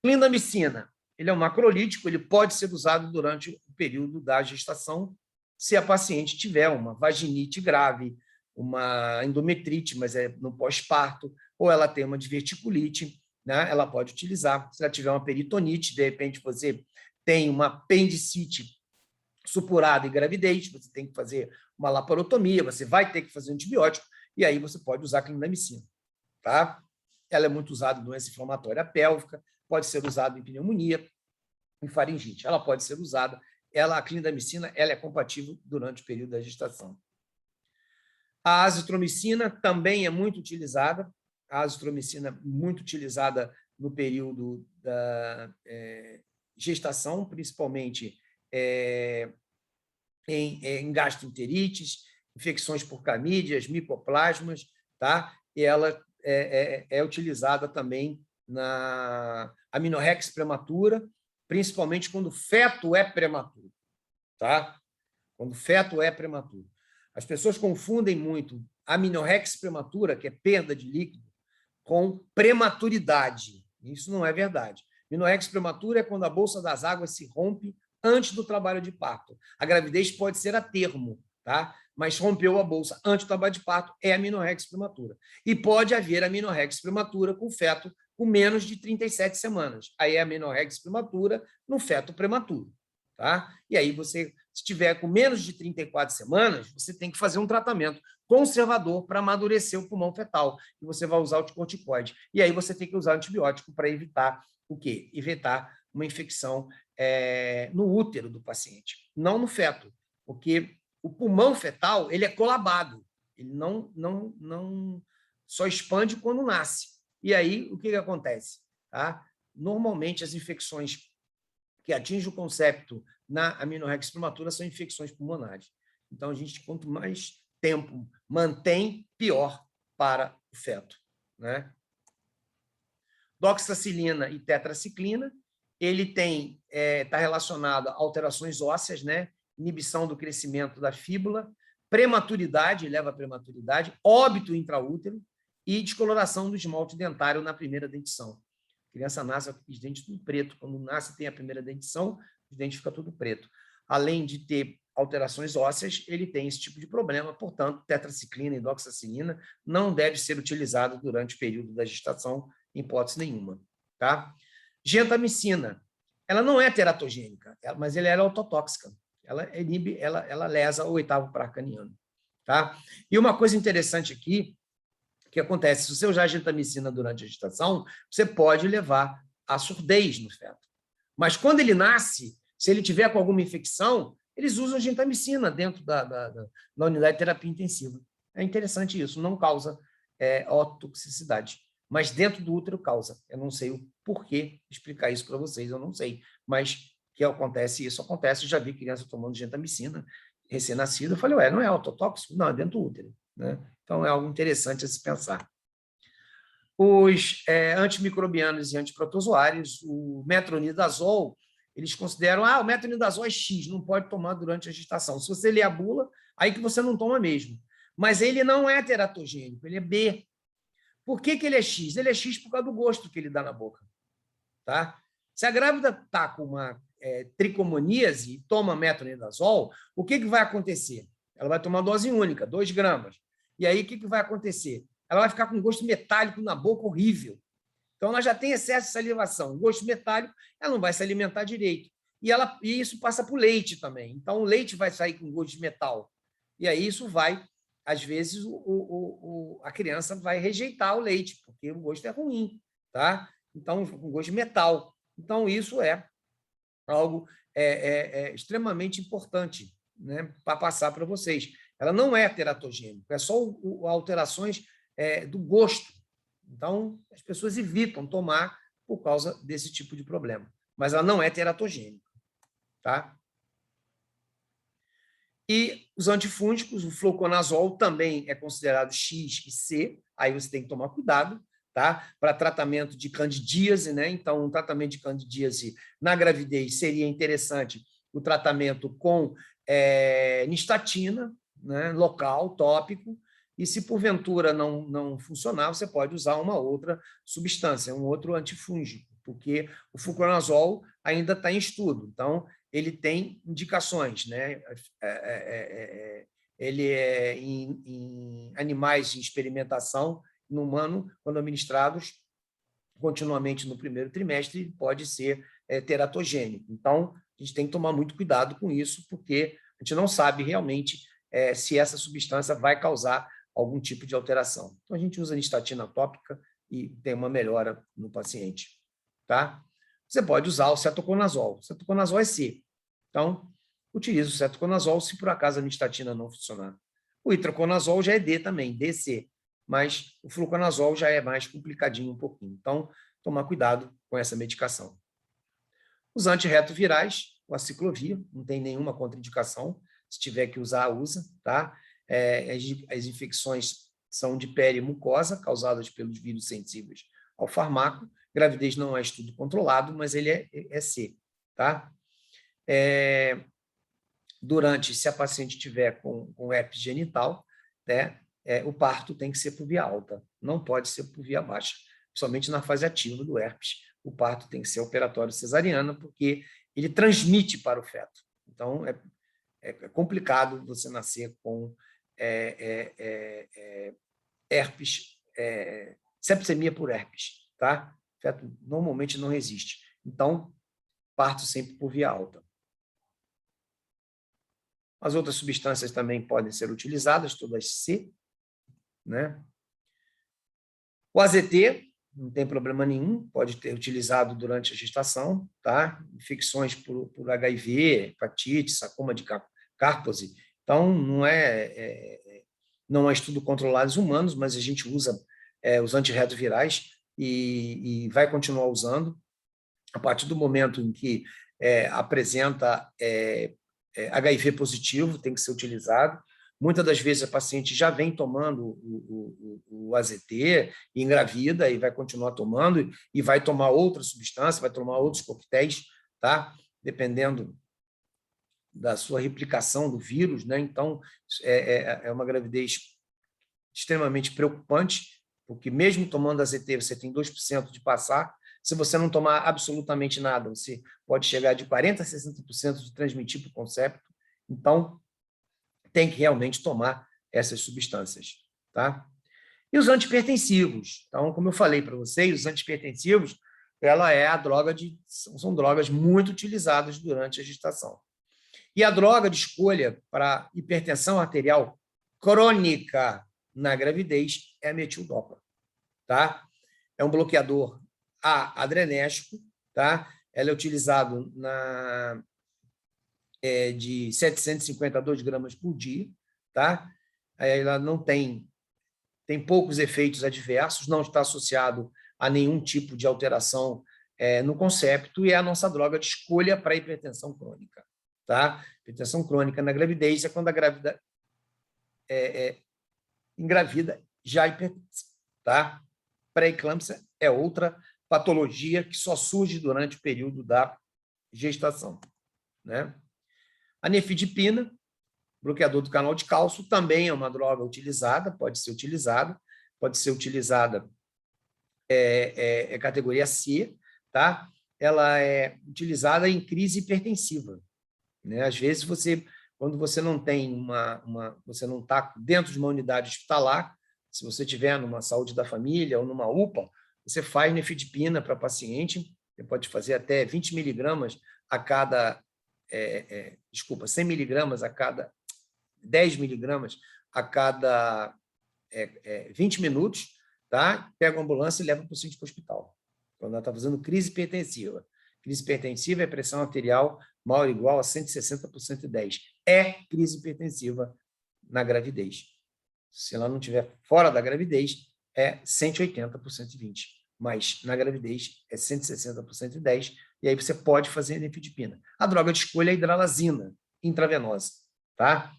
Clindamicina. Ele é um macrolítico, ele pode ser usado durante o período da gestação, se a paciente tiver uma vaginite grave, uma endometrite, mas é no pós-parto, ou ela tem uma diverticulite, né? Ela pode utilizar. Se ela tiver uma peritonite, de repente você tem uma apendicite supurada em gravidez, você tem que fazer uma laparotomia, você vai ter que fazer um antibiótico, e aí você pode usar a clindamicina. Tá? Ela é muito usada em doença inflamatória pélvica, pode ser usada em pneumonia, em faringite. Ela pode ser usada, a clindamicina ela é compatível durante o período da gestação. A azitromicina também é muito utilizada, a azitromicina é muito utilizada no período da gestação, principalmente em gastroenterites, infecções por clamídias, micoplasmas, tá? E ela é utilizada também na amenorrex prematura, principalmente quando o feto é prematuro, tá? Quando o feto é prematuro. As pessoas confundem muito amenorrex prematura, que é perda de líquido, com prematuridade. Isso não é verdade. Amenorrex prematura é quando a bolsa das águas se rompe antes do trabalho de parto. A gravidez pode ser a termo, tá? Mas rompeu a bolsa antes do trabalho de parto, é amenorrex prematura. E pode haver amenorrex prematura com feto com menos de 37 semanas. Aí é amenorrex prematura no feto prematuro, tá? E aí você, se tiver com menos de 34 semanas, você tem que fazer um tratamento conservador para amadurecer o pulmão fetal, e você vai usar o corticoide. E aí você tem que usar antibiótico para evitar o quê? Evitar uma infecção no útero do paciente, não no feto, porque o pulmão fetal ele é colabado, ele não só expande quando nasce. E aí, o que acontece? Tá? Normalmente, as infecções que atingem o concepto na amenorrex prematura são infecções pulmonares. Então, a gente, quanto mais tempo mantém, pior para o feto, né? Doxacilina e tetraciclina, ele está relacionado a alterações ósseas, né? Inibição do crescimento da fíbula, prematuridade, leva à prematuridade, óbito intraútero e descoloração do esmalte dentário na primeira dentição. A criança nasce com os dentes tudo preto. Quando nasce, tem a primeira dentição, os dentes ficam tudo preto. Além de ter alterações ósseas, ele tem esse tipo de problema, portanto, tetraciclina e doxacilina não deve ser utilizado durante o período da gestação, em hipótese nenhuma. Tá? Gentamicina, ela não é teratogênica, mas ela é autotóxica. Ela inibe, ela lesa o oitavo par craniano. Tá? E uma coisa interessante aqui, que acontece, se você usar gentamicina durante a gestação, você pode levar à surdez no feto. Mas quando ele nasce, se ele tiver com alguma infecção, eles usam gentamicina dentro da unidade de terapia intensiva. É interessante isso, não causa otoxicidade. Mas dentro do útero causa. Eu não sei o porquê explicar isso para vocês, eu não sei. Mas que acontece, isso acontece. Eu já vi criança tomando gentamicina, recém-nascida. Eu falei, ué, não é autotóxico? Não, é dentro do útero. Né? Então, é algo interessante a se pensar. Os antimicrobianos e antiprotozoários, o metronidazol, eles consideram, o metronidazol é X, não pode tomar durante a gestação. Se você ler a bula, aí que você não toma mesmo. Mas ele não é teratogênico, ele é B. Por que ele é X? Ele é X por causa do gosto que ele dá na boca. Tá? Se a grávida está com uma tricomoníase e toma metronidazol, o que vai acontecer? Ela vai tomar dose única, 2 gramas. E aí, o que vai acontecer? Ela vai ficar com um gosto metálico na boca horrível. Então, ela já tem excesso de salivação. Gosto metálico, ela não vai se alimentar direito. E isso passa para o leite também. Então, o leite vai sair com gosto de metal. E aí, isso vai, às vezes, a criança vai rejeitar o leite, porque o gosto é ruim. Tá? Então, com gosto de metal. Então, isso é algo extremamente importante, né, para passar para vocês. Ela não é teratogênica, é só alterações do gosto. Então, as pessoas evitam tomar por causa desse tipo de problema. Mas ela não é teratogênica. Tá? E os antifúngicos, o fluconazol também é considerado X e C, aí você tem que tomar cuidado, tá? Para tratamento de candidíase, né? Então, um tratamento de candidíase na gravidez seria interessante o tratamento com nistatina, né? Local, tópico, e se porventura não funcionar, você pode usar uma outra substância, um outro antifúngico, porque o fluconazol ainda está em estudo. Então, ele tem indicações, né? ele é em animais em experimentação, no humano, quando administrados continuamente no primeiro trimestre, pode ser teratogênico. Então, a gente tem que tomar muito cuidado com isso, porque a gente não sabe realmente se essa substância vai causar algum tipo de alteração. Então, a gente usa nistatina tópica e tem uma melhora no paciente. Tá? Você pode usar o cetoconazol. O cetoconazol é C. Então, utilize o cetoconazol se por acaso a nistatina não funcionar. O itraconazol já é D também, DC, mas o fluconazol já é mais complicadinho um pouquinho. Então, tomar cuidado com essa medicação. Os antirretrovirais, o aciclovir, não tem nenhuma contraindicação. Se tiver que usar, usa. Tá? As infecções são de pele e mucosa, causadas pelos vírus sensíveis ao farmaco. Gravidez não é estudo controlado, mas ele é C. Tá? Se a paciente tiver com herpes genital, né, o parto tem que ser por via alta, não pode ser por via baixa, principalmente na fase ativa do herpes. O parto tem que ser operatório cesariana, porque ele transmite para o feto. Então, é complicado você nascer com herpes, sepsemia por herpes. Tá? O feto normalmente não resiste. Então, parto sempre por via alta. As outras substâncias também podem ser utilizadas, todas C. Né? O AZT, não tem problema nenhum, pode ter utilizado durante a gestação, tá? Infecções por HIV, hepatite, sarcoma de Kaposi. Então, não é estudo controlado em humanos, mas a gente usa os antirretrovirais e vai continuar usando a partir do momento em que apresenta HIV positivo, tem que ser utilizado. Muitas das vezes a paciente já vem tomando o AZT, e engravida, e vai continuar tomando, e vai tomar outra substância, vai tomar outros coquetéis, tá? Dependendo da sua replicação do vírus. Né? Então, é uma gravidez extremamente preocupante, porque mesmo tomando AZT, você tem 2% de passar. Se você não tomar absolutamente nada, você pode chegar de 40% a 60% de transmitir para o concepto. Então, tem que realmente tomar essas substâncias. Tá? E os antipertensivos. Então, como eu falei para vocês, os antipertensivos são drogas muito utilizadas durante a gestação. E a droga de escolha para hipertensão arterial crônica na gravidez é a metildopa. Tá? É um bloqueador adrenérgico. Tá? Ela é utilizado de 750 a 2 gramas por dia. Tá? Ela não tem poucos efeitos adversos, não está associado a nenhum tipo de alteração no concepto, e é a nossa droga de escolha para hipertensão crônica. Tá? Hipertensão crônica na gravidez é quando a grávida engravida já hipertensa. Tá? Pré-eclâmpsia é outra patologia que só surge durante o período da gestação. Né? A nefidipina, bloqueador do canal de cálcio, também é uma droga utilizada, pode ser utilizada categoria C, tá? Ela é utilizada em crise hipertensiva. Né? Às vezes, quando você não tem você não está dentro de uma unidade hospitalar, se você estiver numa saúde da família ou numa UPA, você faz nefidipina para paciente, você pode fazer até 20 miligramas a cada 100 miligramas a cada 10 miligramas a cada 20 minutos, tá? Pega uma ambulância e leva o paciente para o hospital. Quando ela está fazendo crise hipertensiva. Crise hipertensiva é pressão arterial maior ou igual a 160 por 110. É crise hipertensiva na gravidez. Se ela não estiver fora da gravidez, é 180 por 120. Mas na gravidez é 160 por 110, e aí você pode fazer nifedipina. A droga de escolha é a hidralazina intravenosa. Tá?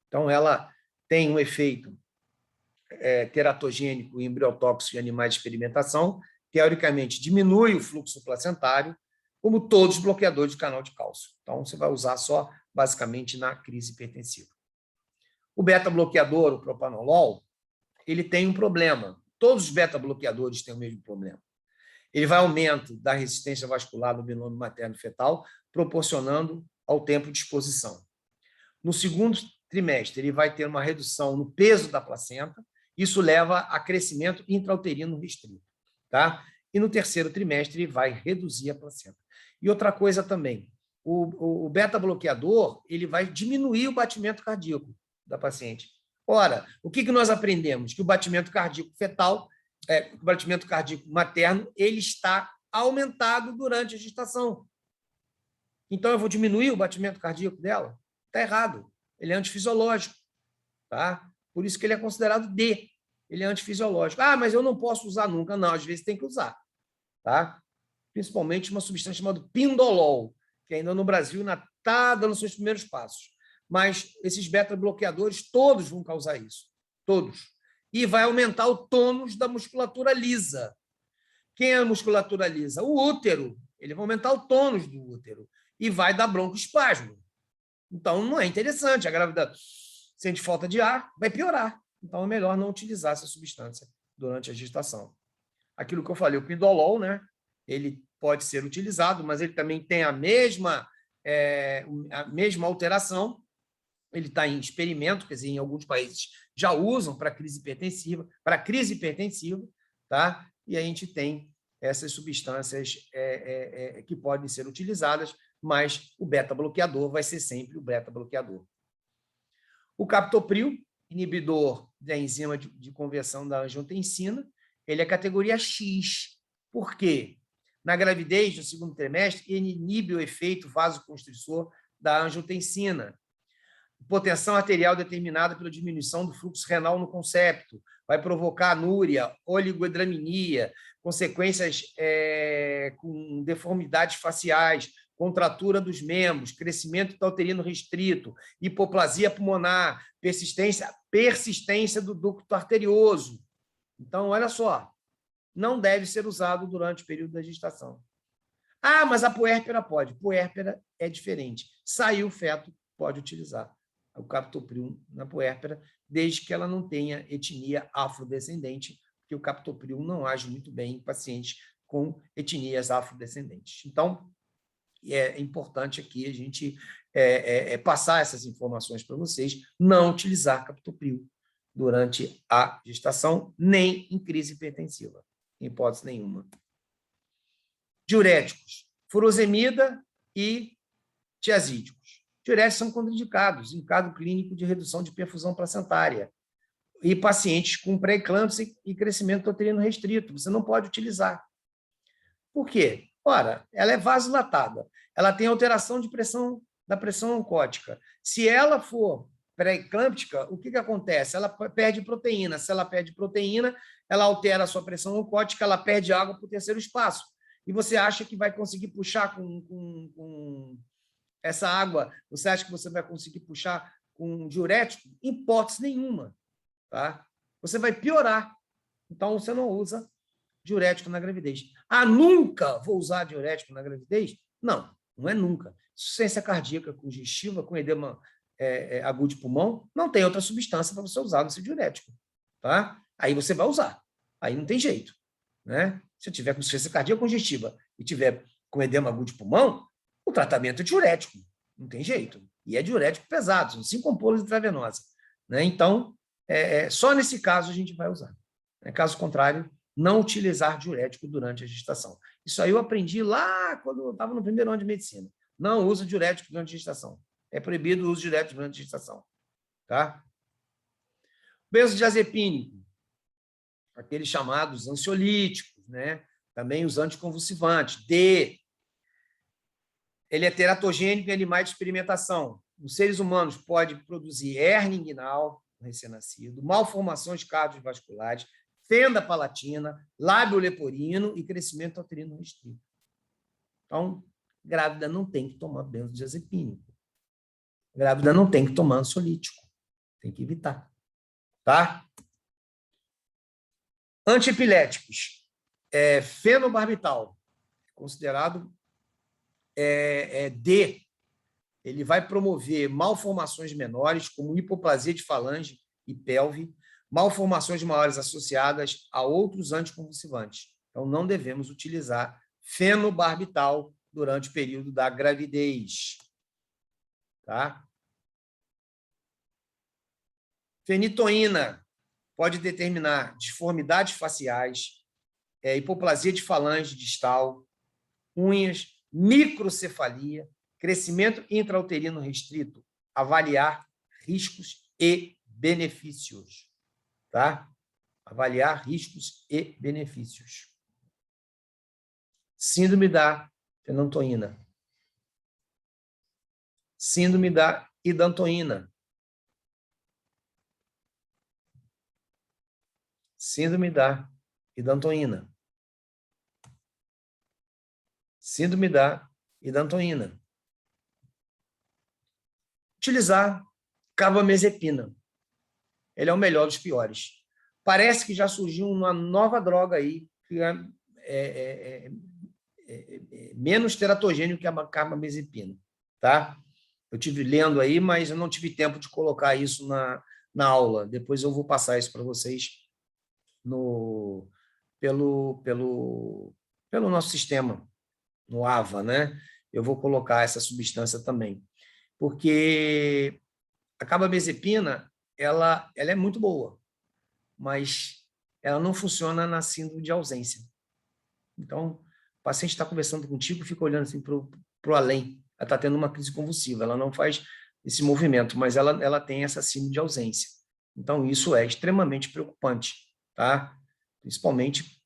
Então, ela tem um efeito teratogênico e embriotóxico em animais de experimentação, teoricamente diminui o fluxo placentário, como todos os bloqueadores do canal de cálcio. Então, você vai usar só, basicamente, na crise hipertensiva. O beta-bloqueador, o propanolol, ele tem um problema. Todos os beta-bloqueadores têm o mesmo problema. Ele vai aumento da resistência vascular do binômio materno-fetal, proporcionando ao tempo de exposição. No segundo trimestre, ele vai ter uma redução no peso da placenta, isso leva a crescimento intrauterino restrito, tá? E no terceiro trimestre, ele vai reduzir a placenta. E outra coisa também, o beta-bloqueador, ele vai diminuir o batimento cardíaco da paciente. Ora, o que nós aprendemos? Que o batimento cardíaco fetal, o batimento cardíaco materno, ele está aumentado durante a gestação. Então, eu vou diminuir o batimento cardíaco dela? Está errado. Ele é antifisiológico. Tá? Por isso que ele é considerado D. Ele é antifisiológico. Ah, mas eu não posso usar nunca. Não, às vezes tem que usar. Tá? Principalmente uma substância chamada pindolol, que ainda no Brasil está dando seus primeiros passos. Mas esses beta-bloqueadores, todos vão causar isso. Todos. E vai aumentar o tônus da musculatura lisa. Quem é a musculatura lisa? O útero. Ele vai aumentar o tônus do útero e vai dar broncoespasmo. Então, não é interessante. A grávida sente falta de ar, vai piorar. Então, é melhor não utilizar essa substância durante a gestação. Aquilo que eu falei, o pindolol, né? Ele pode ser utilizado, mas ele também tem a mesma alteração. Ele está em experimento, quer dizer, em alguns países já usam para crise hipertensiva, tá? E a gente tem essas substâncias que podem ser utilizadas, mas o beta-bloqueador vai ser sempre o beta-bloqueador. O captopril, inibidor da enzima de conversão da angiotensina, ele é categoria X. Por quê? Na gravidez, no segundo trimestre, ele inibe o efeito vasoconstrissor da angiotensina. Hipotensão arterial determinada pela diminuição do fluxo renal no concepto, vai provocar anúria, oligohidraminia, consequências com deformidades faciais, contratura dos membros, crescimento intrauterino restrito, hipoplasia pulmonar, persistência do ducto arterioso. Então, olha só, não deve ser usado durante o período da gestação. Ah, mas a puérpera pode. Puérpera é diferente. Saiu o feto, pode utilizar o captopril na puérpera, desde que ela não tenha etnia afrodescendente, porque o captopril não age muito bem em pacientes com etnias afrodescendentes. Então, é importante aqui a gente passar essas informações para vocês, não utilizar captopril durante a gestação, nem em crise hipertensiva, em hipótese nenhuma. Diuréticos, furosemida e tiazídicos. Diuréticos são contraindicados em caso clínico de redução de perfusão placentária e pacientes com pré-eclâmpsia e crescimento uterino restrito. Você não pode utilizar. Por quê? Ora, ela é vasodilatada, ela tem alteração da pressão oncótica. Se ela for pré-eclâmptica, o que acontece? Ela perde proteína. Se ela perde proteína, ela altera a sua pressão oncótica, ela perde água para o terceiro espaço. E você acha que vai conseguir puxar com essa água? Você acha que você vai conseguir puxar com um diurético? Em hipótese nenhuma. Tá? Você vai piorar. Então, você não usa diurético na gravidez. Ah, nunca vou usar diurético na gravidez? Não, não é nunca. Insuficiência cardíaca congestiva, com edema agudo de pulmão, não tem outra substância para você usar no seu diurético. Tá? Aí você vai usar. Aí não tem jeito. Né? Se eu tiver com insuficiência cardíaca congestiva e tiver com edema agudo de pulmão, o tratamento é diurético. Não tem jeito. E é diurético pesado, são 5 ampolas intravenosa. Né? Então, só nesse caso a gente vai usar. Caso contrário, não utilizar diurético durante a gestação. Isso aí eu aprendi lá quando eu estava no primeiro ano de medicina. Não usa diurético durante a gestação. É proibido o uso de diurético durante a gestação. Tá? Benzodiazepínico, aqueles chamados ansiolíticos, né? Também os anticonvulsivantes. D. Ele é teratogênico em animais de experimentação. Nos seres humanos pode produzir hérnia inguinal, no recém-nascido, malformações cardiovasculares, fenda palatina, lábio leporino e crescimento uterino restrito. Então, grávida não tem que tomar benzodiazepínico. Grávida não tem que tomar ansiolítico. Tem que evitar. Tá? Antiepiléticos. Fenobarbital, considerado D. Ele vai promover malformações menores, como hipoplasia de falange e pelve, malformações maiores associadas a outros anticonvulsivantes. Então, não devemos utilizar fenobarbital durante o período da gravidez. Tá? Fenitoína pode determinar disformidades faciais, hipoplasia de falange distal, unhas, microcefalia, crescimento intrauterino restrito. Avaliar riscos e benefícios. Tá? Avaliar riscos e benefícios. Síndrome da fenantoína. Síndrome da idantoína. Síndrome da idantoína. Síndrome da idantoína. Utilizar carbamazepina. Ele é o melhor dos piores. Parece que já surgiu uma nova droga aí, que é menos teratogênio que a carbamazepina. Tá? Eu tive lendo aí, mas eu não tive tempo de colocar isso na aula. Depois eu vou passar isso para vocês pelo nosso sistema, no AVA, né? Eu vou colocar essa substância também. Porque a carbamazepina, ela é muito boa, mas ela não funciona na síndrome de ausência. Então, o paciente está conversando contigo, fica olhando assim para o além. Ela está tendo uma crise convulsiva, ela não faz esse movimento, mas ela tem essa síndrome de ausência. Então, isso é extremamente preocupante, tá? Principalmente,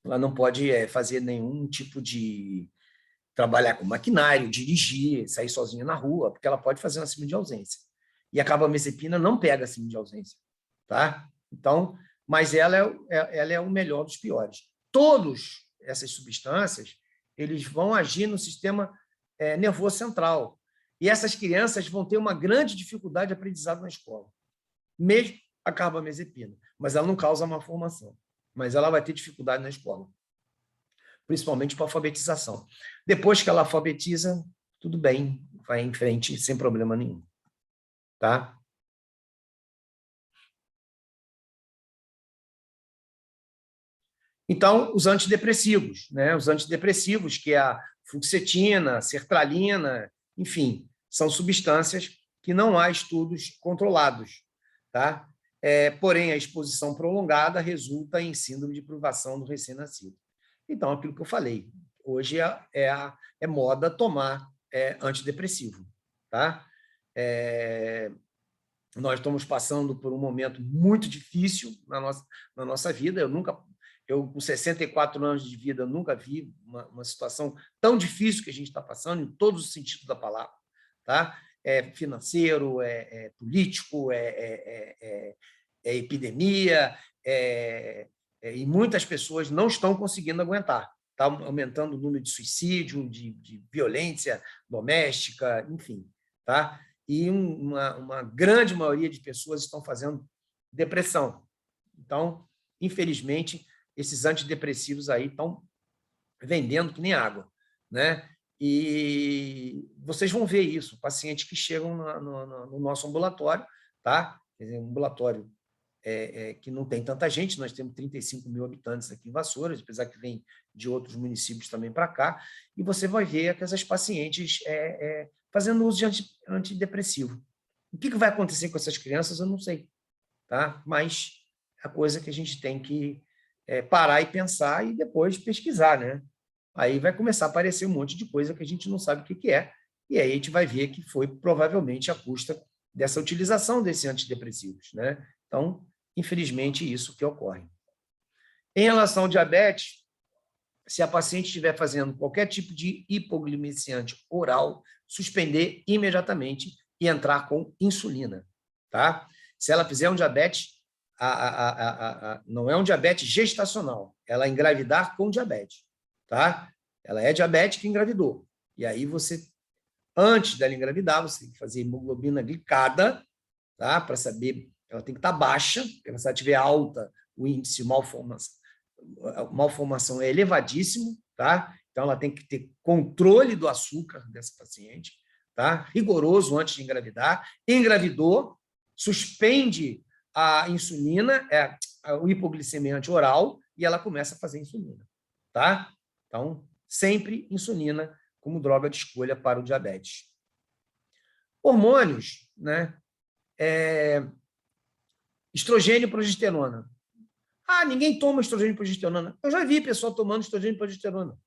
ela não pode fazer nenhum tipo de trabalhar com maquinário, dirigir, sair sozinha na rua, porque ela pode fazer uma síndrome de ausência. E a carbamazepina não pega a síndrome de ausência, tá? Então, mas ela é o melhor dos piores. Todas essas substâncias, eles vão agir no sistema nervoso central. E essas crianças vão ter uma grande dificuldade de aprendizado na escola. Mesmo a carbamazepina. Mas ela não causa malformação. Mas ela vai ter dificuldade na escola. Principalmente para alfabetização. Depois que ela alfabetiza, tudo bem, vai em frente sem problema nenhum. Tá? Então, os antidepressivos, né? Os antidepressivos, que é a fluoxetina, a sertralina, enfim, são substâncias que não há estudos controlados, tá? Porém, a exposição prolongada resulta em síndrome de privação do recém-nascido. Então, aquilo que eu falei, hoje é moda tomar antidepressivo, tá? Nós estamos passando por um momento muito difícil na nossa vida. Eu, com 64 anos de vida, nunca vi uma situação tão difícil que a gente está passando, em todos os sentidos da palavra. Tá? Financeiro, político, epidemia, e muitas pessoas não estão conseguindo aguentar. Está aumentando o número de suicídio, de violência doméstica, enfim. Tá? E uma grande maioria de pessoas estão fazendo depressão. Então, infelizmente, esses antidepressivos aí estão vendendo que nem água, né? E vocês vão ver isso, pacientes que chegam no nosso ambulatório, tá? Quer dizer, um ambulatório que não tem tanta gente, nós temos 35 mil habitantes aqui em Vassouras, apesar que vem de outros municípios também para cá, e você vai ver que essas pacientes fazendo uso de antidepressivo. O que vai acontecer com essas crianças, eu não sei, tá? Mas é a coisa que a gente tem que parar e pensar e depois pesquisar, né? Aí vai começar a aparecer um monte de coisa que a gente não sabe o que é, e aí a gente vai ver que foi provavelmente a custa dessa utilização desses antidepressivos, né? Então, infelizmente, isso que ocorre. Em relação ao diabetes, se a paciente estiver fazendo qualquer tipo de hipoglicemiante oral, suspender imediatamente e entrar com insulina, tá? Se ela fizer um diabetes, não é um diabetes gestacional, ela engravidar com diabetes, tá? Ela é diabética e engravidou. E aí você, antes dela engravidar, você tem que fazer hemoglobina glicada, tá? Para saber, ela tem que estar baixa, porque se ela estiver alta, o índice de malformação é elevadíssimo, tá? Então ela tem que ter controle do açúcar dessa paciente, tá? Rigoroso antes de engravidar. Engravidou, suspende a insulina, o hipoglicemiante oral, e ela começa a fazer insulina, tá? Então, sempre insulina como droga de escolha para o diabetes. Hormônios, né? Estrogênio e progesterona. Ah, ninguém toma estrogênio e progesterona. Eu já vi pessoa tomando estrogênio e progesterona.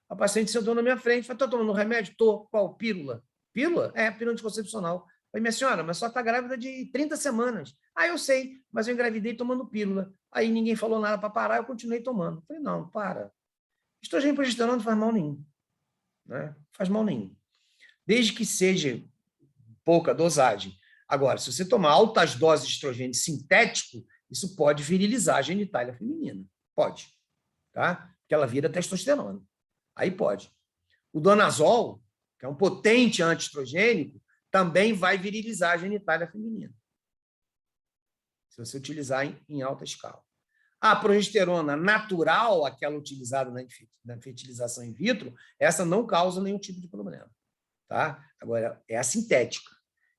A paciente sentou na minha frente, falou, estou tomando remédio? Estou. Qual? Pílula. Pílula? É, pílula anticoncepcional. Falei, minha senhora, mas só está grávida de 30 semanas. Ah, eu sei, mas eu engravidei tomando pílula. Aí ninguém falou nada para parar, eu continuei tomando. Falei, não, para. Estrogênio e progesterona não faz mal nenhum. Né? Faz mal nenhum. Desde que seja pouca dosagem. Agora, se você tomar altas doses de estrogênio sintético, isso pode virilizar a genitália feminina. Pode. Tá? Porque ela vira testosterona. Aí pode. O donazol, que é um potente antiestrogênico, também vai virilizar a genitália feminina. Se você utilizar em alta escala. A progesterona natural, aquela utilizada na fertilização in vitro, essa não causa nenhum tipo de problema. Tá? Agora, é a sintética.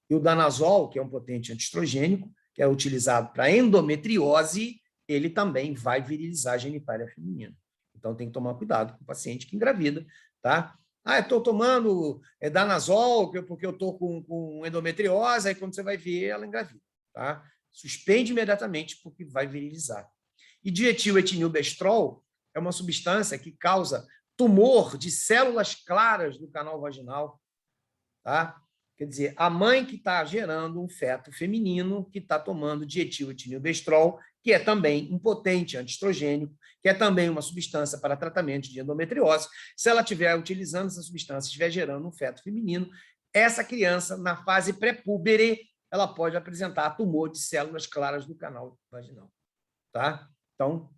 E o danazol, que é um potente antiestrogênico, que é utilizado para endometriose, ele também vai virilizar a genitália feminina. Então, tem que tomar cuidado com o paciente que engravida. Tá? Ah, eu estou tomando danazol porque eu estou com endometriose, aí quando você vai ver, ela engravida. Tá? Suspende imediatamente, porque vai virilizar. E dietil-etinilbestrol é uma substância que causa tumor de células claras do canal vaginal. Tá? Quer dizer, a mãe que está gerando um feto feminino que está tomando dietil-etinilbestrol, que é também um potente antiestrogênico, que é também uma substância para tratamento de endometriose. Se ela estiver utilizando essa substância, estiver gerando um feto feminino, essa criança, na fase pré-púbere, ela pode apresentar tumor de células claras do canal vaginal. Tá? Então,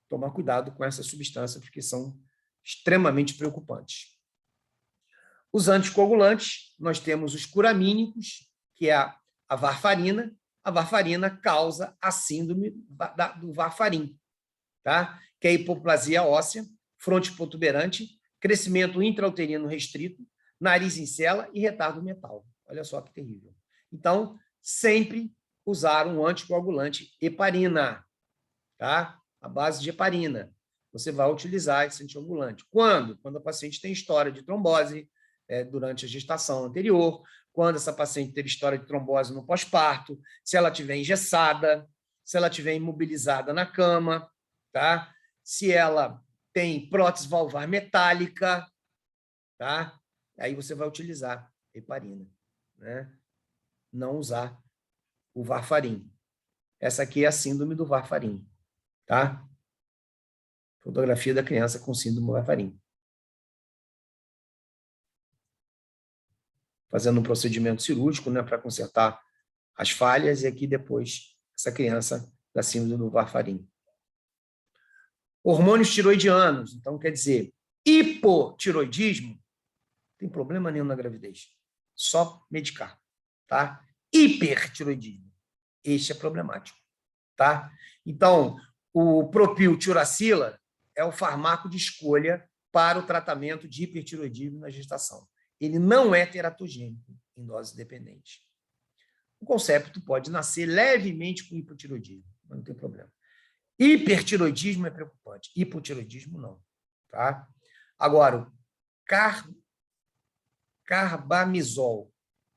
tomar cuidado com essas substâncias, porque são extremamente preocupantes. Os anticoagulantes, nós temos os curamínicos, que é a varfarina. A varfarina causa a síndrome do varfarim, tá? Que é a hipoplasia óssea, fronte protuberante, crescimento intrauterino restrito, nariz em cela e retardo mental. Olha só que terrível. Então, sempre usar um anticoagulante heparina, tá? A base de heparina. Você vai utilizar esse anticoagulante. Quando? Quando a paciente tem história de trombose durante a gestação anterior, quando essa paciente teve história de trombose no pós-parto, se ela estiver engessada, se ela estiver imobilizada na cama, tá? Se ela tem prótese valvar metálica, tá? Aí você vai utilizar heparina, né? Não usar o varfarim. Essa aqui é a síndrome do varfarim, tá? Fotografia da criança com síndrome do varfarim. Fazendo um procedimento cirúrgico, né, para consertar as falhas, e aqui depois essa criança da síndrome do varfarim. Hormônios tiroidianos, então quer dizer, hipotiroidismo, não tem problema nenhum na gravidez, só medicar, tá? Hipertiroidismo, este é problemático, tá? Então, o propiltiuracila é o fármaco de escolha para o tratamento de hipertiroidismo na gestação. Ele não é teratogênico em dose dependente. O concepto pode nascer levemente com hipotiroidismo, mas não tem problema. Hipertiroidismo é preocupante, hipotiroidismo não. Tá? Agora, o carbamazol,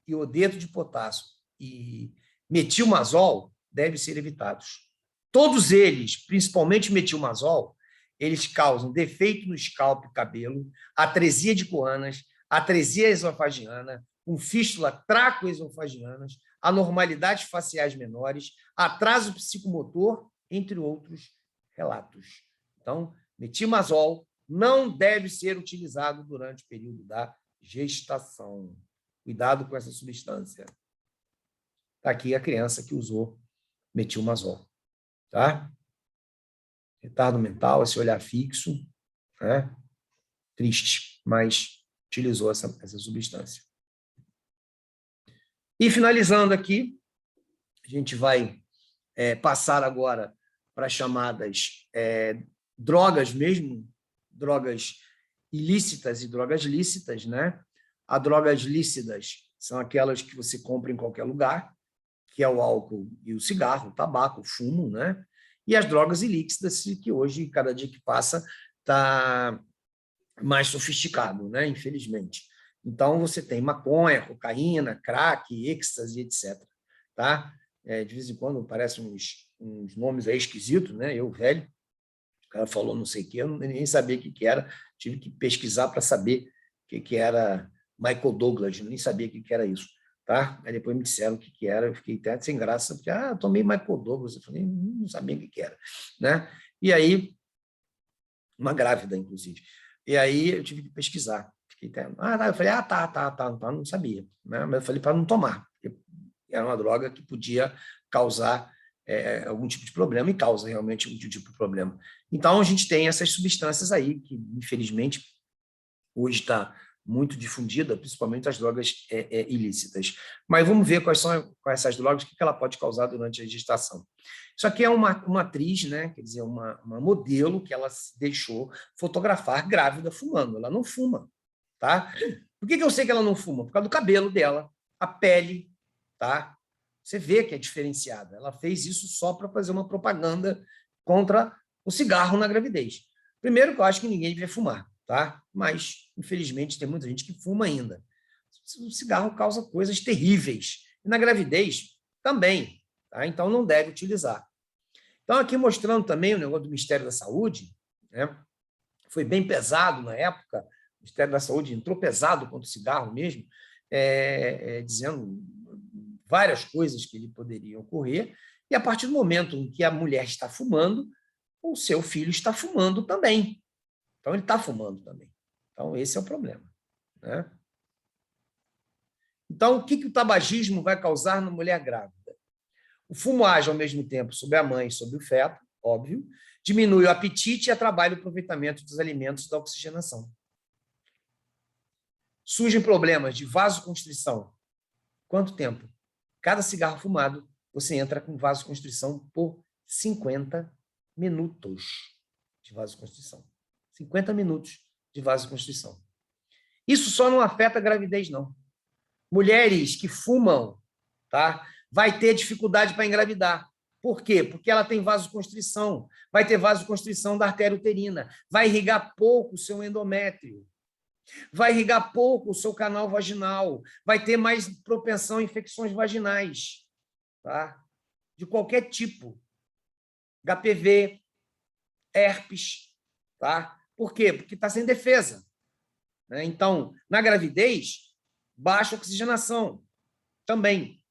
iodeto de potássio e metilmazol devem ser evitados. Todos eles, principalmente metilmazol, eles causam defeito no scalp e cabelo, atresia de coanas, atresia esofagiana, com fístula tracoesofagianas, anormalidades faciais menores, atraso psicomotor, entre outros relatos. Então, metilmazol não deve ser utilizado durante o período da gestação. Cuidado com essa substância. Está aqui a criança que usou metilmazol. Tá? Retardo mental, esse olhar fixo, né? Triste, mas utilizou essa substância. E finalizando aqui, a gente vai passar agora para as chamadas drogas mesmo, drogas ilícitas e drogas lícitas, né? As drogas lícitas são aquelas que você compra em qualquer lugar, que é o álcool e o cigarro, o tabaco, o fumo, né? E as drogas ilícitas, que hoje, cada dia que passa, está mais sofisticado, né? Infelizmente. Então, você tem maconha, cocaína, crack, êxtase, etc. Tá? de vez em quando aparecem uns nomes aí esquisitos, né? Eu, velho, o cara falou não sei o quê, eu nem sabia o que era, tive que pesquisar para saber o que era Michael Douglas, nem sabia o que era isso. Tá? Aí depois me disseram o que era, eu fiquei até sem graça, porque eu tomei Michael Douglas, eu falei, não sabia o que era. Né? E aí, uma grávida, inclusive. E aí eu tive que pesquisar. Fiquei até, eu falei, tá, não sabia. Né? Mas eu falei para não tomar, porque era uma droga que podia causar algum tipo de problema, e causa realmente algum tipo de problema. Então, a gente tem essas substâncias aí, que, infelizmente, hoje está muito difundida, principalmente as drogas ilícitas. Mas vamos ver quais são essas drogas, o que ela pode causar durante a gestação. Isso aqui é uma atriz, né? Quer dizer, uma modelo que ela se deixou fotografar grávida fumando. Ela não fuma, tá? Por que eu sei que ela não fuma? Por causa do cabelo dela, a pele, tá? Você vê que é diferenciada. Ela fez isso só para fazer uma propaganda contra o cigarro na gravidez. Primeiro, que eu acho que ninguém devia fumar, tá? Mas, infelizmente, tem muita gente que fuma ainda. O cigarro causa coisas terríveis. E na gravidez, também. Tá? Então, não deve utilizar. Então, aqui mostrando também o negócio do Ministério da Saúde, né? Foi bem pesado na época, o Ministério da Saúde entrou pesado contra o cigarro mesmo, dizendo várias coisas que lhe poderiam ocorrer, e a partir do momento em que a mulher está fumando, o seu filho está fumando também. Então, ele está fumando também. Então, esse é o problema. Né? Então, o que o tabagismo vai causar na mulher grávida? O fumo age ao mesmo tempo sobre a mãe e sobre o feto, óbvio, diminui o apetite e atrapalha o aproveitamento dos alimentos e da oxigenação. Surgem problemas de vasoconstrição. Quanto tempo? Cada cigarro fumado, você entra com vasoconstrição por 50 minutos de vasoconstrição. 50 minutos de vasoconstrição. Isso só não afeta a gravidez, não. Mulheres que fumam, tá? Vai ter dificuldade para engravidar. Por quê? Porque ela tem vasoconstrição, vai ter vasoconstrição da artéria uterina, vai irrigar pouco o seu endométrio, vai irrigar pouco o seu canal vaginal, vai ter mais propensão a infecções vaginais, tá? De qualquer tipo. HPV, herpes, tá? Por quê? Porque está sem defesa. Né? Então, na gravidez, baixa oxigenação também.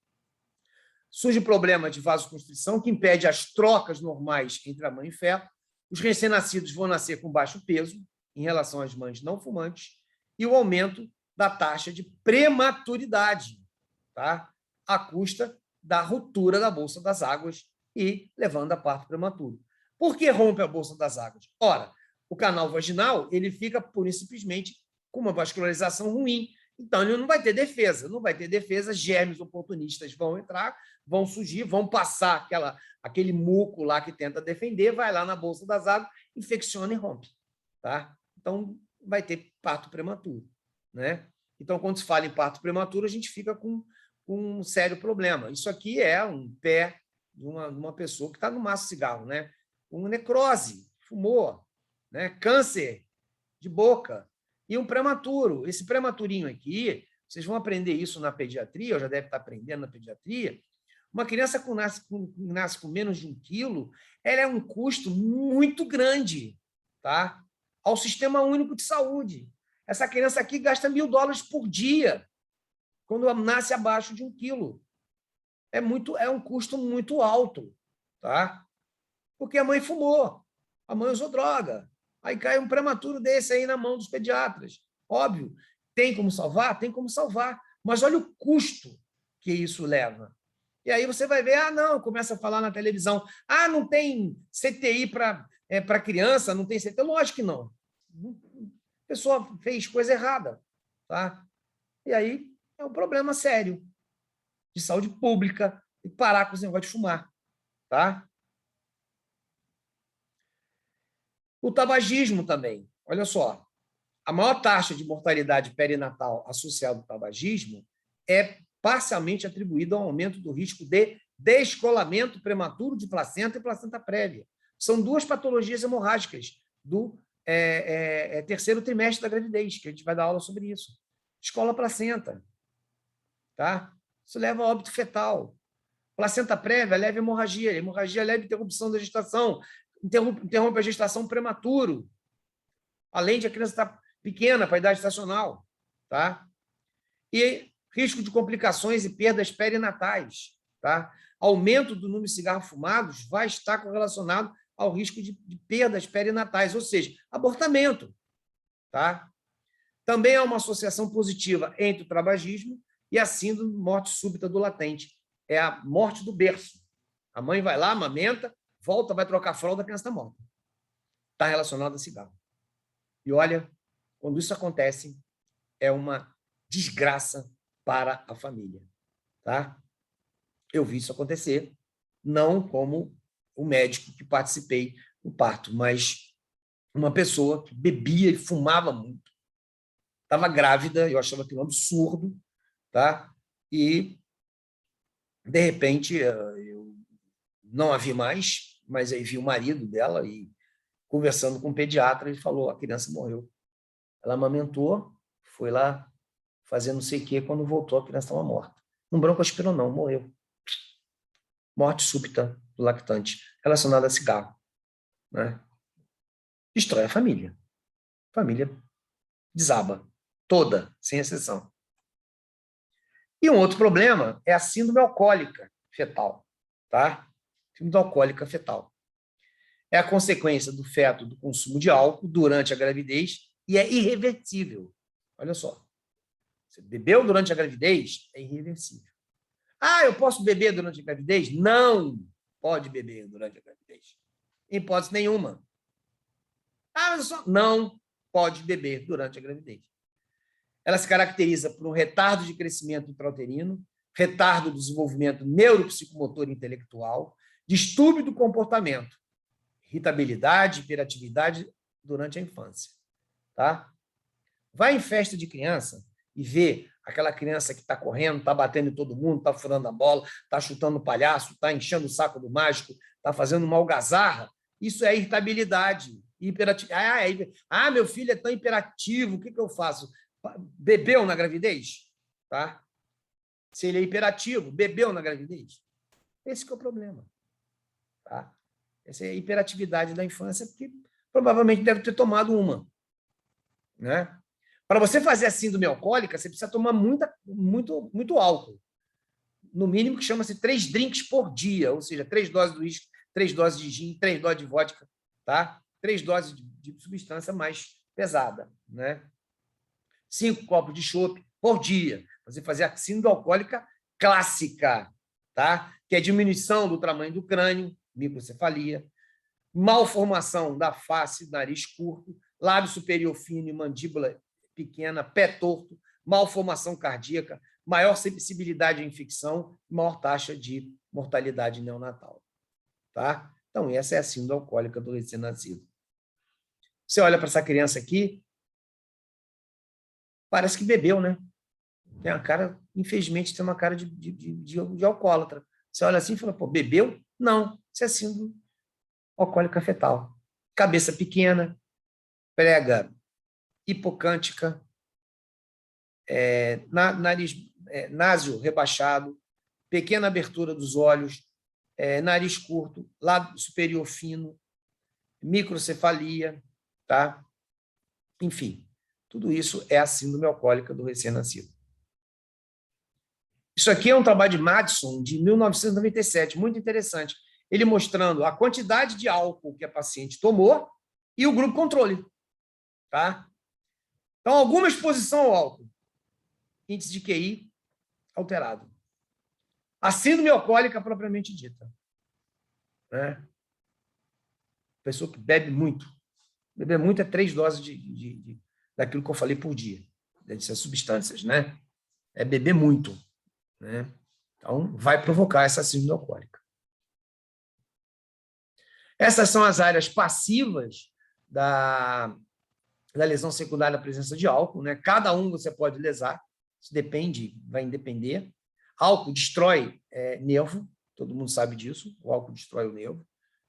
Surge problema de vasoconstrição que impede as trocas normais entre a mãe e o feto. Os recém-nascidos vão nascer com baixo peso em relação às mães não fumantes e o aumento da taxa de prematuridade, tá? À custa da ruptura da bolsa das águas e levando a parto prematuro. Por que rompe a bolsa das águas? Ora, o canal vaginal ele fica pura e simplesmente com uma vascularização ruim. Então, ele não vai ter defesa. Não vai ter defesa, germes oportunistas vão entrar, vão surgir, vão passar aquele muco lá que tenta defender, vai lá na bolsa das águas, infecciona e rompe. Tá? Então, vai ter parto prematuro. Né? Então, quando se fala em parto prematuro, a gente fica com um sério problema. Isso aqui é um pé de uma pessoa que está no maço de cigarro, né? Uma necrose, fumou, né? Câncer de boca e um prematuro. Esse prematurinho aqui, vocês vão aprender isso na pediatria, ou já deve estar aprendendo na pediatria. Uma criança que nasce com menos de 1 quilo, ela é um custo muito grande, tá? Ao Sistema Único de Saúde. Essa criança aqui gasta $1.000 por dia quando nasce abaixo de 1 quilo. É um custo muito alto, tá? Porque a mãe fumou, a mãe usou droga. Aí cai um prematuro desse aí na mão dos pediatras. Óbvio, tem como salvar? Tem como salvar. Mas olha o custo que isso leva. E aí você vai ver, não, começa a falar na televisão, não tem CTI para criança, não tem CTI. Lógico que não. A pessoa fez coisa errada. Tá? E aí é um problema sério de saúde pública e parar com esse negócio de fumar. Tá? O tabagismo também. Olha só, a maior taxa de mortalidade perinatal associada ao tabagismo é parcialmente atribuída ao aumento do risco de descolamento prematuro de placenta e placenta prévia. São 2 patologias hemorrágicas do terceiro trimestre da gravidez, que a gente vai dar aula sobre isso. Descola placenta. Tá? Isso leva a óbito fetal. Placenta prévia, leve hemorragia. Hemorragia leve, interrupção da gestação. Interrompe a gestação prematuro. Além de a criança estar pequena para a idade gestacional. Tá? E risco de complicações e perdas perinatais. Tá? Aumento do número de cigarros fumados vai estar correlacionado ao risco de perdas perinatais, ou seja, abortamento. Tá? Também há uma associação positiva entre o tabagismo e a síndrome de morte súbita do latente. É a morte do berço. A mãe vai lá, amamenta, volta, vai trocar a fralda, a criança está morta. Está relacionado a cigarro. E olha, quando isso acontece, é uma desgraça para a família. Tá? Eu vi isso acontecer, não como o médico que participei do parto, mas uma pessoa que bebia e fumava muito. Estava grávida, eu achava aquilo um absurdo, tá? E, de repente, eu não a vi mais, mas aí vi o marido dela e, conversando com o pediatra, ele falou, a criança morreu. Ela amamentou, foi lá fazer não sei o quê, quando voltou, a criança estava morta. Não broncoaspirou, não, morreu. Morte súbita do lactante, relacionada a cigarro. Né? Destrói a família. A família desaba. Toda, sem exceção. E um outro problema é a síndrome alcoólica fetal. Tá? Síndrome alcoólica fetal. É a consequência do feto do consumo de álcool durante a gravidez e é irreversível. Olha só. Você bebeu durante a gravidez, é irreversível. Ah, eu posso beber durante a gravidez? Não pode beber durante a gravidez. Em hipótese nenhuma. Ah, mas só... Não pode beber durante a gravidez. Ela se caracteriza por um retardo de crescimento intrauterino, retardo do desenvolvimento neuropsicomotor e intelectual, distúrbio do comportamento, irritabilidade, hiperatividade durante a infância. Tá? Vai em festa de criança e vê aquela criança que está correndo, está batendo em todo mundo, está furando a bola, está chutando o palhaço, está enchendo o saco do mágico, está fazendo uma algazarra. Isso é irritabilidade. Meu filho é tão hiperativo, o que eu faço? Bebeu na gravidez? Tá? Se ele é hiperativo, bebeu na gravidez? Esse que é o problema. Tá? Essa é a hiperatividade da infância, porque provavelmente deve ter tomado uma. Né? Para você fazer a síndrome alcoólica, você precisa tomar muito álcool. No mínimo, que chama-se 3 drinks por dia, ou seja, 3 doses do uísque, 3 doses de gin, 3 doses de vodka, tá? 3 doses de substância mais pesada. Né? 5 copos de chopp por dia. Você fazer a síndrome alcoólica clássica, tá? Que é diminuição do tamanho do crânio, microcefalia, malformação da face, nariz curto, lábio superior fino e mandíbula pequena, pé torto, malformação cardíaca, maior sensibilidade à infecção, maior taxa de mortalidade neonatal. Tá? Então, essa é a síndrome alcoólica do recém-nascido. Você olha para essa criança aqui, parece que bebeu, né? Tem uma cara, infelizmente, tem uma cara de alcoólatra. Você olha assim e fala, pô, bebeu? Não, isso é síndrome alcoólica fetal. Cabeça pequena, prega hipocântica, nariz násio rebaixado, pequena abertura dos olhos, nariz curto, lado superior fino, microcefalia, tá? Enfim, tudo isso é a síndrome alcoólica do recém-nascido. Isso aqui é um trabalho de Madison, de 1997, muito interessante. Ele mostrando a quantidade de álcool que a paciente tomou e o grupo controle. Tá? Então, alguma exposição ao álcool. Índice de QI alterado. A síndrome alcoólica propriamente dita. Né? Pessoa que bebe muito. Beber muito é 3 doses daquilo que eu falei por dia. Dessas substâncias. Né? É beber muito. Né? Então, vai provocar essa síndrome alcoólica. Essas são as áreas passivas da lesão secundária da presença de álcool. Né? Cada um você pode lesar, isso depende, vai depender. Álcool destrói nervo, todo mundo sabe disso, o álcool destrói o nervo.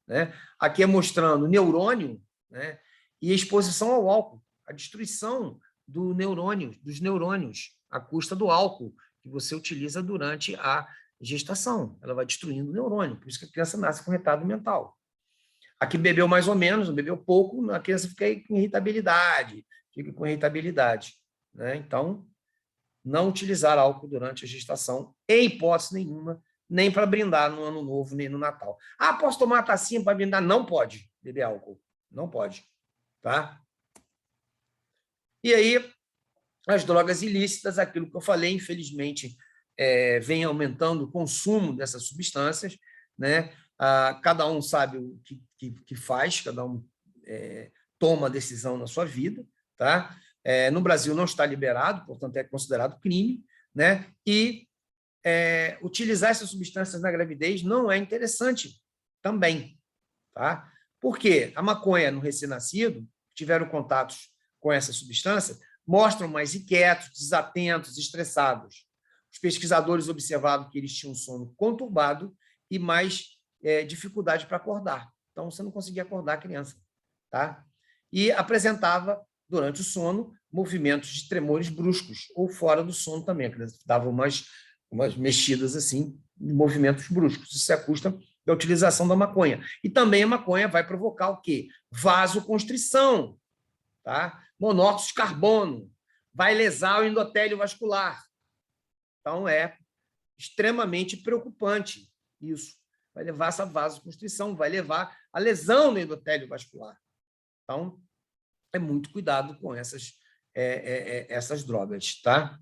Né? Aqui é mostrando neurônio, né? E exposição ao álcool, a destruição dos neurônios, à custa do álcool que você utiliza durante a gestação, ela vai destruindo o neurônio, por isso que a criança nasce com retardo mental. A que bebeu mais ou menos, bebeu pouco, a criança fica com irritabilidade, né? Então, não utilizar álcool durante a gestação, em hipótese nenhuma, nem para brindar no Ano Novo, nem no Natal. Ah, posso tomar uma tacinha para brindar? Não pode beber álcool, não pode, tá? E aí, as drogas ilícitas, aquilo que eu falei, infelizmente, vem aumentando o consumo dessas substâncias, né? Cada um sabe o que faz, cada um toma a decisão na sua vida, tá? No Brasil não está liberado, portanto é considerado crime, né? E utilizar essas substâncias na gravidez não é interessante também, tá? Por quê? A maconha no recém-nascido, tiveram contatos com essa substância, mostram mais inquietos, desatentos, estressados. Os pesquisadores observaram que eles tinham um sono conturbado e mais dificuldade para acordar. Então, você não conseguia acordar a criança, tá? E apresentava, durante o sono, movimentos de tremores bruscos, ou fora do sono também. A criança dava umas mexidas assim, movimentos bruscos. Isso se custa da utilização da maconha. E também a maconha vai provocar o quê? Vasoconstrição, tá? Monóxido de carbono, vai lesar o endotélio vascular. Então, é extremamente preocupante isso. Vai levar essa vasoconstrição, vai levar a lesão no endotélio vascular. Então, é muito cuidado com essas drogas, tá?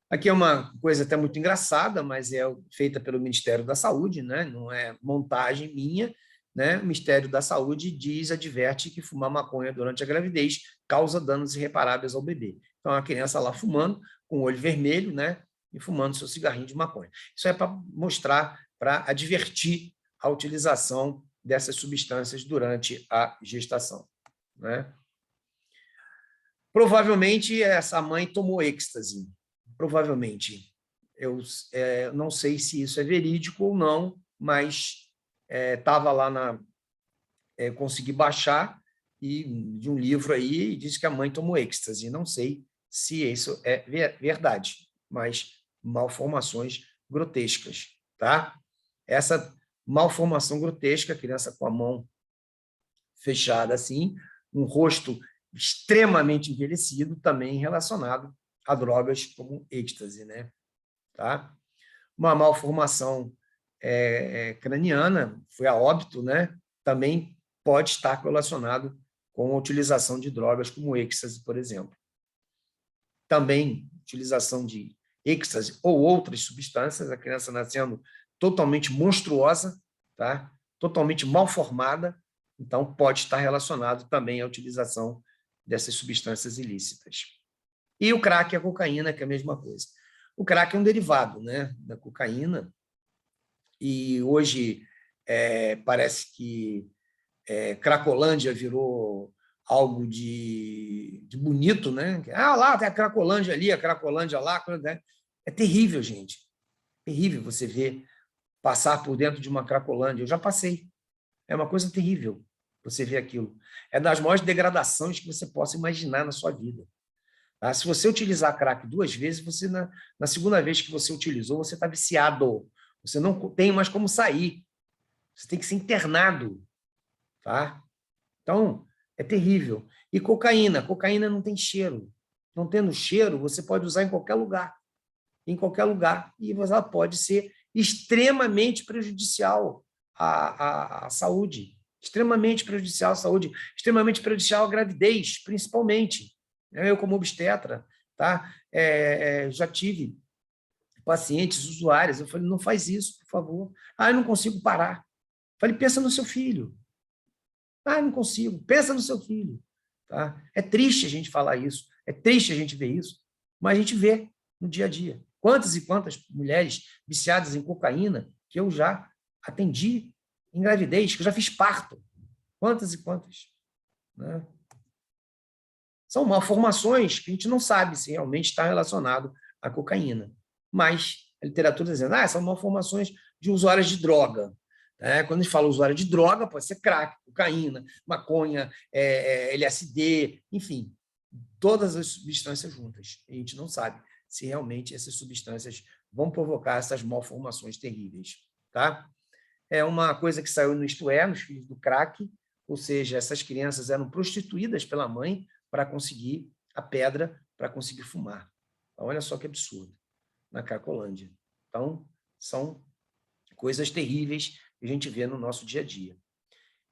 Aqui é uma coisa até muito engraçada, mas é feita pelo Ministério da Saúde, né? Não é montagem minha, né? O Ministério da Saúde adverte que fumar maconha durante a gravidez causa danos irreparáveis ao bebê. Então, a criança lá fumando, com o olho vermelho, né? E fumando seu cigarrinho de maconha. Isso é para mostrar, para advertir a utilização dessas substâncias durante a gestação, né? Provavelmente, essa mãe tomou êxtase. Provavelmente. Eu não sei se isso é verídico ou não, mas estava lá consegui baixar de um livro aí e disse que a mãe tomou êxtase. Não sei se isso é verdade, mas malformações grotescas, tá? Essa malformação grotesca, a criança com a mão fechada assim, um rosto extremamente envelhecido, também relacionado a drogas como êxtase, né? Tá? Uma malformação craniana, foi a óbito, né? Também pode estar relacionado com a utilização de drogas como êxtase, por exemplo. Também, utilização de êxtase ou outras substâncias, a criança nascendo totalmente monstruosa, tá? Totalmente mal formada, então pode estar relacionado também à utilização dessas substâncias ilícitas. E o crack e a cocaína, que é a mesma coisa. O crack é um derivado, né, da cocaína, e hoje parece que Cracolândia virou algo de bonito, né? Ah, lá tem a Cracolândia ali, a Cracolândia lá. É terrível, gente. Terrível você ver passar por dentro de uma Cracolândia. Eu já passei. É uma coisa terrível você ver aquilo. É das maiores degradações que você possa imaginar na sua vida. Tá? Se você utilizar crack 2 vezes, você na segunda vez que você utilizou, você está viciado. Você não tem mais como sair. Você tem que ser internado. Tá? Então, é terrível. E cocaína. Cocaína não tem cheiro. Não tendo cheiro, você pode usar em qualquer lugar. Em qualquer lugar. E ela pode ser extremamente prejudicial à saúde. Extremamente prejudicial à saúde. Extremamente prejudicial à gravidez, principalmente. Eu, como obstetra, tá? Já tive pacientes, usuários, eu falei, não faz isso, por favor. Ah, eu não consigo parar. Eu falei, pensa no seu filho. Ah, eu não consigo. Pensa no seu filho. Tá? É triste a gente falar isso, é triste a gente ver isso, mas a gente vê no dia a dia. Quantas e quantas mulheres viciadas em cocaína que eu já atendi em gravidez, que eu já fiz parto. Quantas e quantas. Né? São malformações que a gente não sabe se realmente está relacionado à cocaína. Mas a literatura está dizendo, são malformações de usuários de droga. Quando a gente fala usuário de droga, pode ser crack, cocaína, maconha, LSD, enfim, todas as substâncias juntas. A gente não sabe se realmente essas substâncias vão provocar essas malformações terríveis. Tá? É uma coisa que saiu no Isto É, nos Filhos do Crack, ou seja, essas crianças eram prostituídas pela mãe para conseguir a pedra, para conseguir fumar. Então, olha só que absurdo, na Cracolândia. Então, são coisas terríveis que a gente vê no nosso dia a dia.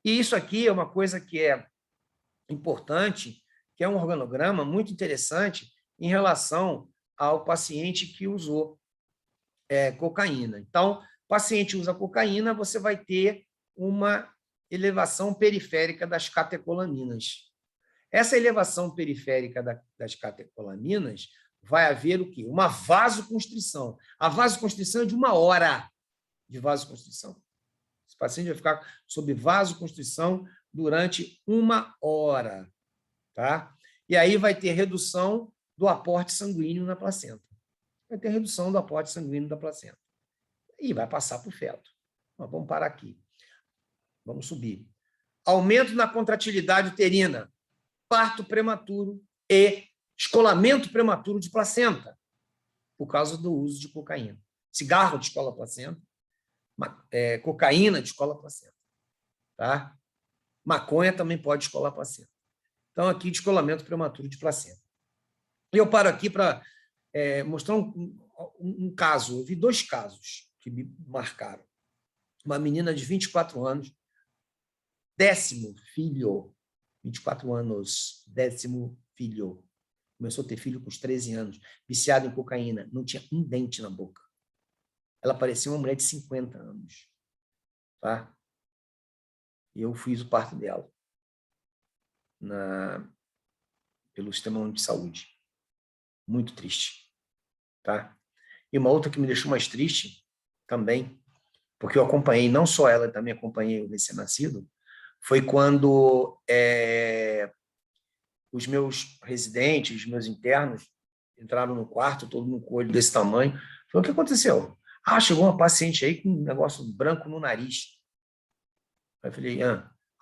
E isso aqui é uma coisa que é importante, que é um organograma muito interessante em relação ao paciente que usou cocaína. Então, o paciente usa cocaína, você vai ter uma elevação periférica das catecolaminas. Essa elevação periférica das catecolaminas vai haver o quê? Uma vasoconstrição. A vasoconstrição é de 1 hora de vasoconstrição. Esse paciente vai ficar sob vasoconstrição durante 1 hora. Tá? E aí vai ter redução do aporte sanguíneo na placenta. Vai ter redução do aporte sanguíneo da placenta. E vai passar para o feto. Mas vamos parar aqui. Vamos subir. Aumento na contratilidade uterina, parto prematuro e descolamento prematuro de placenta, por causa do uso de cocaína. Cigarro descola a placenta, cocaína descola a placenta. Tá? Maconha também pode descolar a placenta. Então, aqui, descolamento prematuro de placenta. E eu paro aqui para mostrar um caso. Eu vi 2 casos que me marcaram. Uma menina de 24 anos, 10º filho, 24 anos, 10º filho. Começou a ter filho com os 13 anos, viciada em cocaína, não tinha um dente na boca. Ela parecia uma mulher de 50 anos. Tá? E eu fiz o parto dela pelo Sistema Único de Saúde. Muito triste. Tá? E uma outra que me deixou mais triste também, porque eu acompanhei, não só ela, eu também acompanhei o recém-nascido, foi quando os meus residentes, os meus internos, entraram no quarto, todo mundo com o olho desse tamanho. Falei, o que aconteceu? Chegou uma paciente aí com um negócio branco no nariz. Aí eu falei,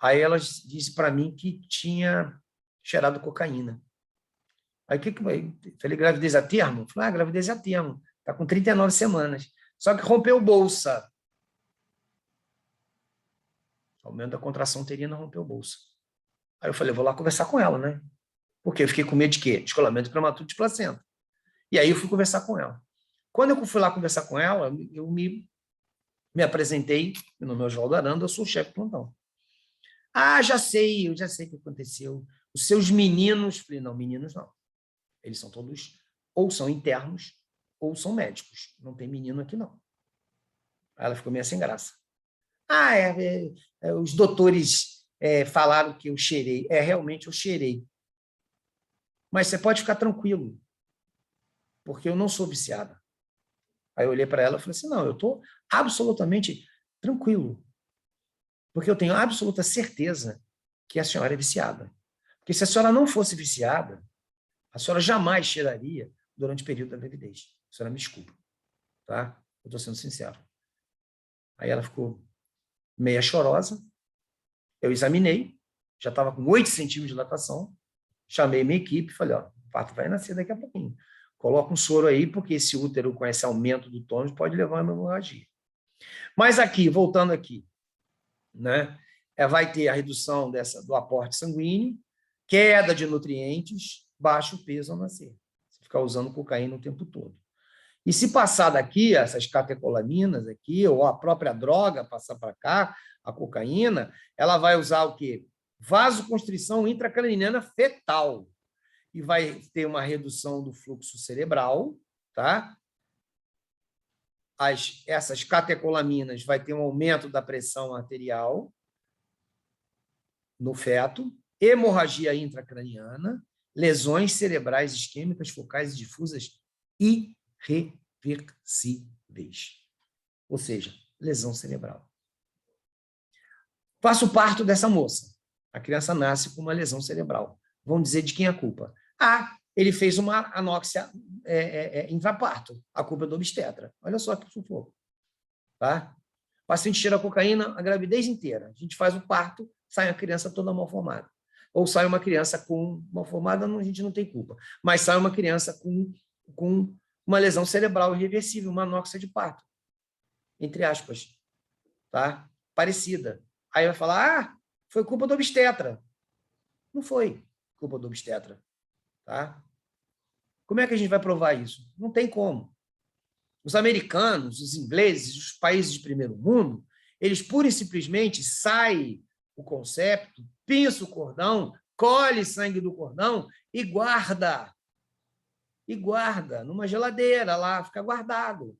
Aí ela disse para mim que tinha cheirado cocaína. Aí o que eu falei, gravidez a termo? Falei, gravidez a termo. Está com 39 semanas. Só que rompeu bolsa. Aumento da contração uterina, rompeu bolsa. Aí eu falei, vou lá conversar com ela, né? Porque eu fiquei com medo de quê? Descolamento prematuro de placenta. E aí eu fui conversar com ela. Quando eu fui lá conversar com ela, eu me apresentei, meu nome é Oswaldo Aranda, eu sou o chefe do plantão. Eu já sei o que aconteceu. Os seus meninos, falei, não, meninos não. Eles são todos, ou são internos, ou são médicos. Não tem menino aqui, não. Aí ela ficou meio sem graça. Os doutores falaram que eu cheirei. Realmente eu cheirei. Mas você pode ficar tranquilo, porque eu não sou viciada. Aí eu olhei para ela e falei assim, não, eu estou absolutamente tranquilo, porque eu tenho absoluta certeza que a senhora é viciada. Porque se a senhora não fosse viciada, a senhora jamais cheiraria durante o período da gravidez. A senhora me desculpa. Tá? Eu estou sendo sincero. Aí ela ficou meia chorosa. Eu examinei, já estava com 8 centímetros de dilatação, chamei minha equipe e falei, o parto vai nascer daqui a pouquinho. Coloca um soro aí, porque esse útero com esse aumento do tônus pode levar a uma hemorragia. Mas aqui, voltando aqui, né, vai ter a redução do aporte sanguíneo, queda de nutrientes, baixo peso ao nascer. Você ficar usando cocaína o tempo todo. E se passar daqui, essas catecolaminas aqui, ou a própria droga passar para cá, a cocaína, ela vai usar o quê? Vasoconstrição intracraniana fetal. E vai ter uma redução do fluxo cerebral, tá? Essas catecolaminas vai ter um aumento da pressão arterial no feto, hemorragia intracraniana, lesões cerebrais isquêmicas focais e difusas irreversíveis. Ou seja, lesão cerebral. Faço o parto dessa moça. A criança nasce com uma lesão cerebral. Vão dizer de quem é a culpa. Ele fez uma anóxia intraparto. A culpa é do obstetra. Olha só que sufoco. Tá? O paciente tira a cocaína a gravidez inteira. A gente faz o parto, sai a criança toda mal formada. Ou sai uma criança com mal formada, a gente não tem culpa. Mas sai uma criança com uma lesão cerebral irreversível, uma anóxia de parto, entre aspas, tá? Parecida. Aí vai falar, foi culpa do obstetra. Não foi culpa do obstetra, tá? Como é que a gente vai provar isso? Não tem como. Os americanos, os ingleses, os países de primeiro mundo, eles pura e simplesmente saem o concepto, pinça o cordão, colhe sangue do cordão e guarda. E guarda numa geladeira lá, fica guardado.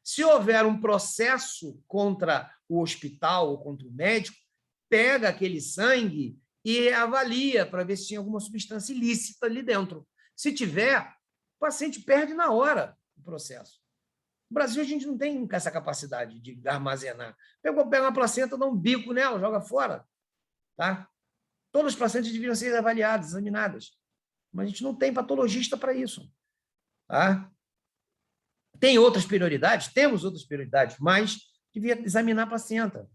Se houver um processo contra o hospital ou contra o médico, pega aquele sangue e avalia para ver se tinha alguma substância ilícita ali dentro. Se tiver, o paciente perde na hora o processo. No Brasil, a gente não tem essa capacidade de armazenar. Pega uma placenta, dá um bico nela, joga fora. Tá? Todas as placentas deveriam ser avaliadas, examinadas. Mas a gente não tem patologista para isso. Tá? Tem outras prioridades? Temos outras prioridades, mas devia examinar a placenta.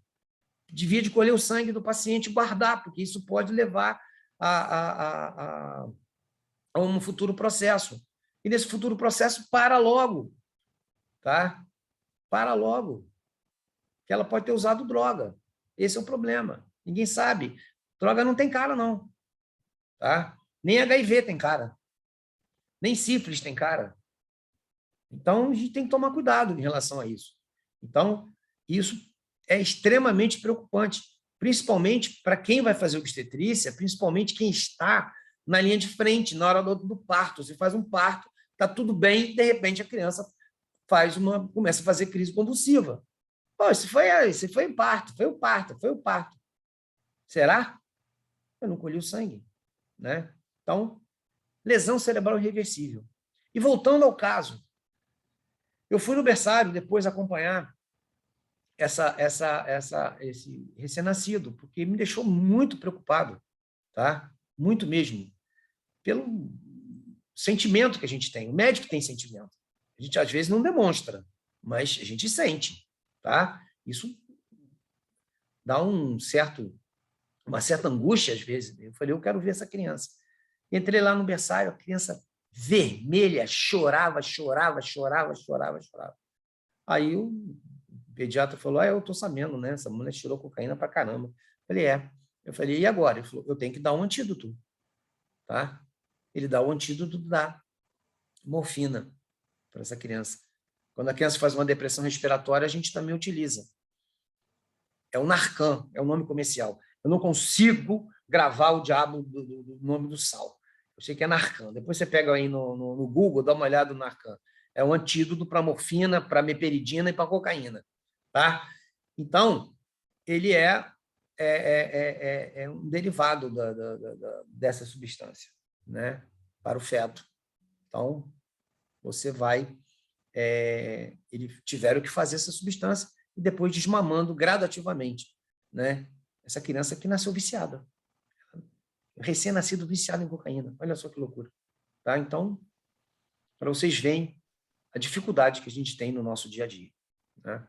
Devia de colher o sangue do paciente e guardar, porque isso pode levar a um futuro processo. E nesse futuro processo, para logo. Tá? Para logo. Que ela pode ter usado droga. Esse é o problema. Ninguém sabe. Droga não tem cara, não. Tá? Nem HIV tem cara. Nem sífilis tem cara. Então, a gente tem que tomar cuidado em relação a isso. Então, isso é extremamente preocupante, principalmente para quem vai fazer obstetrícia, principalmente quem está na linha de frente, na hora do parto. Você faz um parto, está tudo bem, de repente a criança começa a fazer crise convulsiva. Pô, esse foi um parto, foi o parto, foi o parto. Será? Eu não colhi o sangue. Né? Então, lesão cerebral irreversível. E voltando ao caso, eu fui no berçário depois acompanhar esse recém-nascido, porque me deixou muito preocupado, tá? Muito mesmo, pelo sentimento que a gente tem. O médico tem sentimento. A gente, às vezes, não demonstra, mas a gente sente, tá? Isso dá uma certa angústia, às vezes. Eu falei, eu quero ver essa criança. Entrei lá no berçário, a criança vermelha, chorava. Aí o pediatra falou, eu estou sabendo, né? Essa mulher tirou cocaína pra caramba. Eu falei, Eu falei, e agora? Ele falou, eu tenho que dar um antídoto. Tá? Ele dá o antídoto da morfina para essa criança. Quando a criança faz uma depressão respiratória, a gente também utiliza. É o Narcan, é o nome comercial. Eu não consigo gravar o diabo do nome do sal. Eu sei que é Narcan. Depois você pega aí no Google, dá uma olhada no Narcan. É um antídoto para morfina, para meperidina e para cocaína. Tá? Então, ele é um derivado dessa substância, né? Para o feto. Então, você vai... eles tiveram que fazer essa substância e depois desmamando gradativamente, né? Essa criança que nasceu viciada. Recém-nascido viciado em cocaína. Olha só que loucura. Tá? Então, para vocês verem a dificuldade que a gente tem no nosso dia a dia. Né?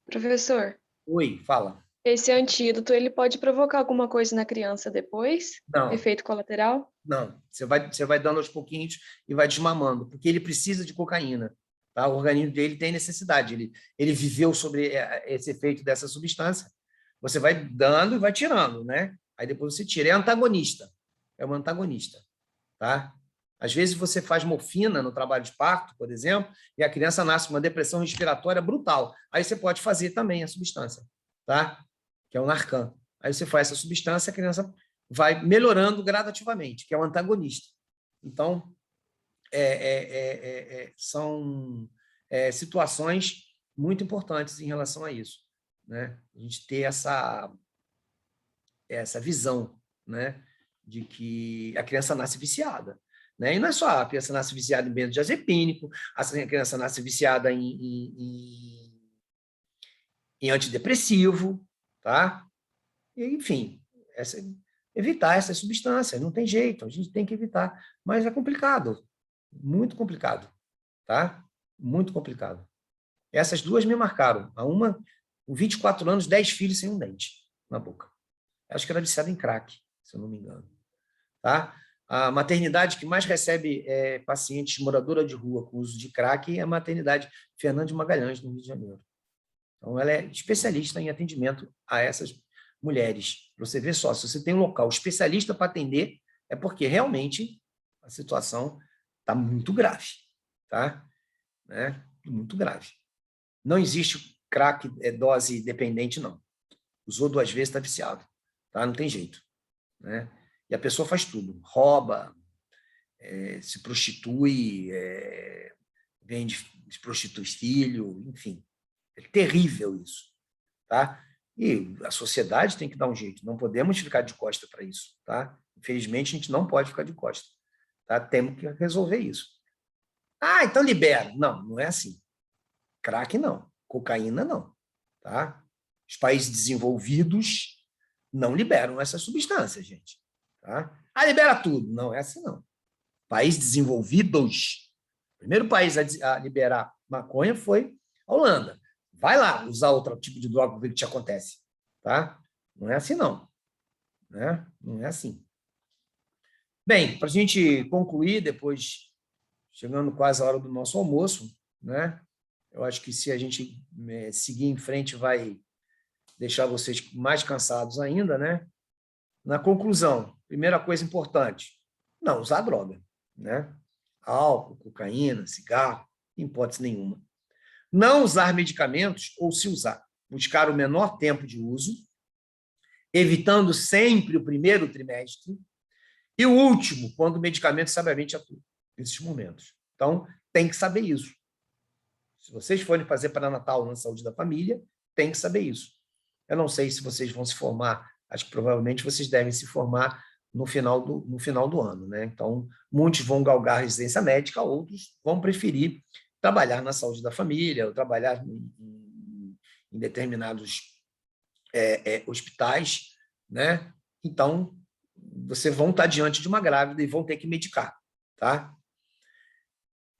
Professor. Oi, fala. Esse antídoto, ele pode provocar alguma coisa na criança depois? Não. Efeito colateral? Não. Você vai dando aos pouquinhos e vai desmamando, porque ele precisa de cocaína. Tá? O organismo dele tem necessidade. Ele viveu sobre esse efeito dessa substância. Você vai dando e vai tirando, né? Aí depois você tira. É antagonista. É um antagonista. Tá? Às vezes você faz morfina no trabalho de parto, por exemplo, e a criança nasce com uma depressão respiratória brutal. Aí você pode fazer também a substância, tá? Que é o Narcan. Aí você faz essa substância, a criança vai melhorando gradativamente, que é o antagonista. Então, são situações muito importantes em relação a isso, né? A gente ter essa visão, né? De que a criança nasce viciada. Né? E não é só a criança nasce viciada em benzodiazepínico, a criança nasce viciada em antidepressivo, tá? E, enfim, evitar essas substâncias, não tem jeito, a gente tem que evitar, mas é complicado, muito complicado, tá? Muito complicado. Essas duas me marcaram, a uma, com 24 anos, 10 filhos sem um dente na boca. Acho que era viciada em crack, se eu não me engano, tá? A maternidade que mais recebe pacientes moradora de rua com uso de crack é a maternidade Fernando de Magalhães, no Rio de Janeiro. Então, ela é especialista em atendimento a essas mulheres. Você vê só, se você tem um local especialista para atender, é porque realmente a situação está muito grave, tá? Né? Muito grave. Não existe crack dose dependente, não. Usou 2 vezes, está viciado. Tá? Não tem jeito. Né? E a pessoa faz tudo. Rouba, se prostitui, se prostitui filho, enfim. É terrível isso. Tá? E a sociedade tem que dar um jeito. Não podemos ficar de costa para isso. Tá? Infelizmente, a gente não pode ficar de costa. Tá? Temos que resolver isso. Ah, então libera. Não, não é assim. Crack, não. Cocaína, não. Tá? Os países desenvolvidos não liberam essa substância, gente. Tá? Ah, libera tudo. Não, é assim não. Países desenvolvidos. O primeiro país a liberar maconha foi a Holanda. Vai lá usar outro tipo de droga para ver o que te acontece. Tá? Não é assim, não. Né? Não é assim. Bem, para a gente concluir, depois, chegando quase a hora do nosso almoço, né? Eu acho que se a gente seguir em frente, vai deixar vocês mais cansados ainda, né? Na conclusão, primeira coisa importante, não usar droga, né? Álcool, cocaína, cigarro, em hipótese nenhuma. Não usar medicamentos, ou se usar, buscar o menor tempo de uso, evitando sempre o primeiro trimestre, e o último, quando o medicamento sabiamente atua, nesses momentos. Então, tem que saber isso. Se vocês forem fazer pré-natal na saúde da família, tem que saber isso. Eu não sei se vocês vão se formar, acho que provavelmente vocês devem se formar no final do ano, né? Então, muitos vão galgar residência médica, outros vão preferir trabalhar na saúde da família, ou trabalhar em determinados hospitais, né? Então, vocês vão estar diante de uma grávida e vão ter que medicar, tá?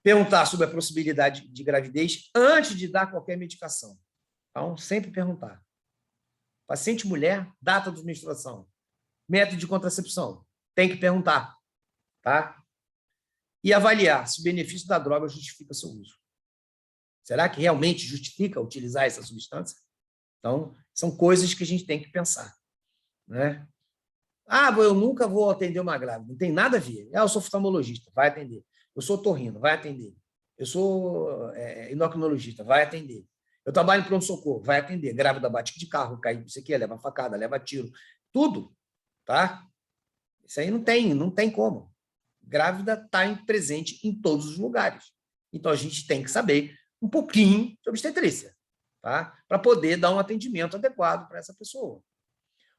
Perguntar sobre a possibilidade de gravidez antes de dar qualquer medicação. Então, sempre perguntar. Paciente mulher, data de menstruação, método de contracepção. Tem que perguntar. Tá? E avaliar se o benefício da droga justifica seu uso. Será que realmente justifica utilizar essa substância? Então, são coisas que a gente tem que pensar. Né? Ah, eu nunca vou atender uma grávida. Não tem nada a ver. Eu sou oftalmologista, vai atender. Eu sou otorrino, vai atender. Eu sou endocrinologista, vai atender. Eu trabalho em pronto-socorro, vai atender. Grávida bate de carro, cai, não sei o quê, leva facada, leva tiro. Tudo. Tá? Isso aí não tem como. Grávida está presente em todos os lugares. Então, a gente tem que saber um pouquinho de obstetrícia, tá? Para poder dar um atendimento adequado para essa pessoa.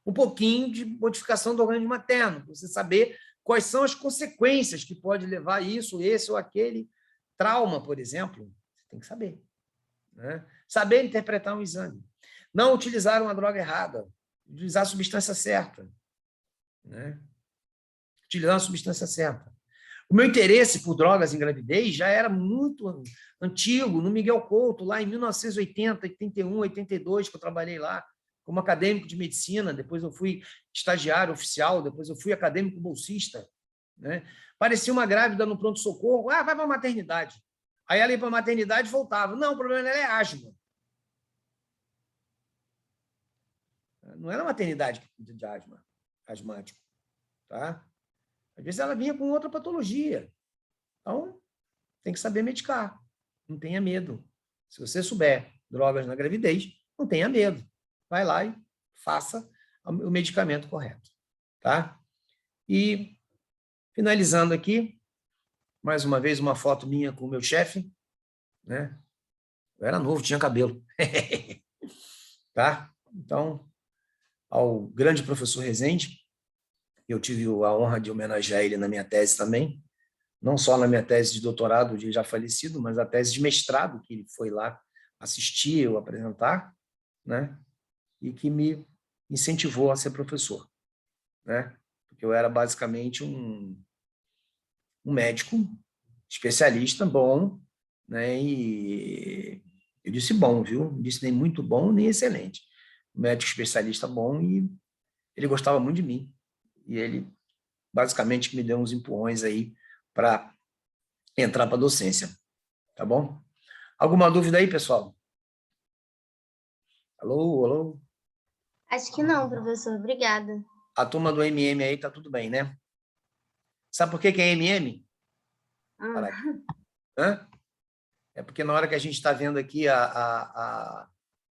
Um pouquinho de modificação do organismo materno, para você saber quais são as consequências que pode levar isso, esse ou aquele trauma, por exemplo. Você tem que saber. Né? Saber interpretar um exame. Não utilizar uma droga errada. Utilizar a substância certa. Né? Utilizar a substância certa. O meu interesse por drogas em gravidez já era muito antigo, no Miguel Couto, lá em 1980, 81, 82, que eu trabalhei lá como acadêmico de medicina, depois eu fui estagiário oficial, depois eu fui acadêmico bolsista. Né? Parecia uma grávida no pronto-socorro, vai para a maternidade. Aí ela ia para a maternidade e voltava. Não, o problema dela é asma. Não era a maternidade que cuida de asma, asmático. Tá? Às vezes ela vinha com outra patologia. Então, tem que saber medicar. Não tenha medo. Se você souber drogas na gravidez, não tenha medo. Vai lá e faça o medicamento correto. Tá? E, finalizando aqui, mais uma vez, uma foto minha com o meu chefe. Né? Eu era novo, tinha cabelo. Tá? Então, ao grande professor Rezende, eu tive a honra de homenagear ele na minha tese também, não só na minha tese de doutorado, de já falecido, mas a tese de mestrado, que ele foi lá assistir ou apresentar, né? E que me incentivou a ser professor. Né? Porque eu era basicamente um médico especialista bom, né? E eu disse bom, viu? Não disse nem muito bom, nem excelente. Um médico especialista bom, e ele gostava muito de mim. E ele basicamente, que me deu uns empurrões aí para entrar para a docência. Tá bom? Alguma dúvida aí, pessoal? Alô, alô? Acho que não, professor. Obrigada. A turma do MM aí tá tudo bem, né? Sabe por que que é MM? Ah, Hã? É porque na hora que a gente está vendo aqui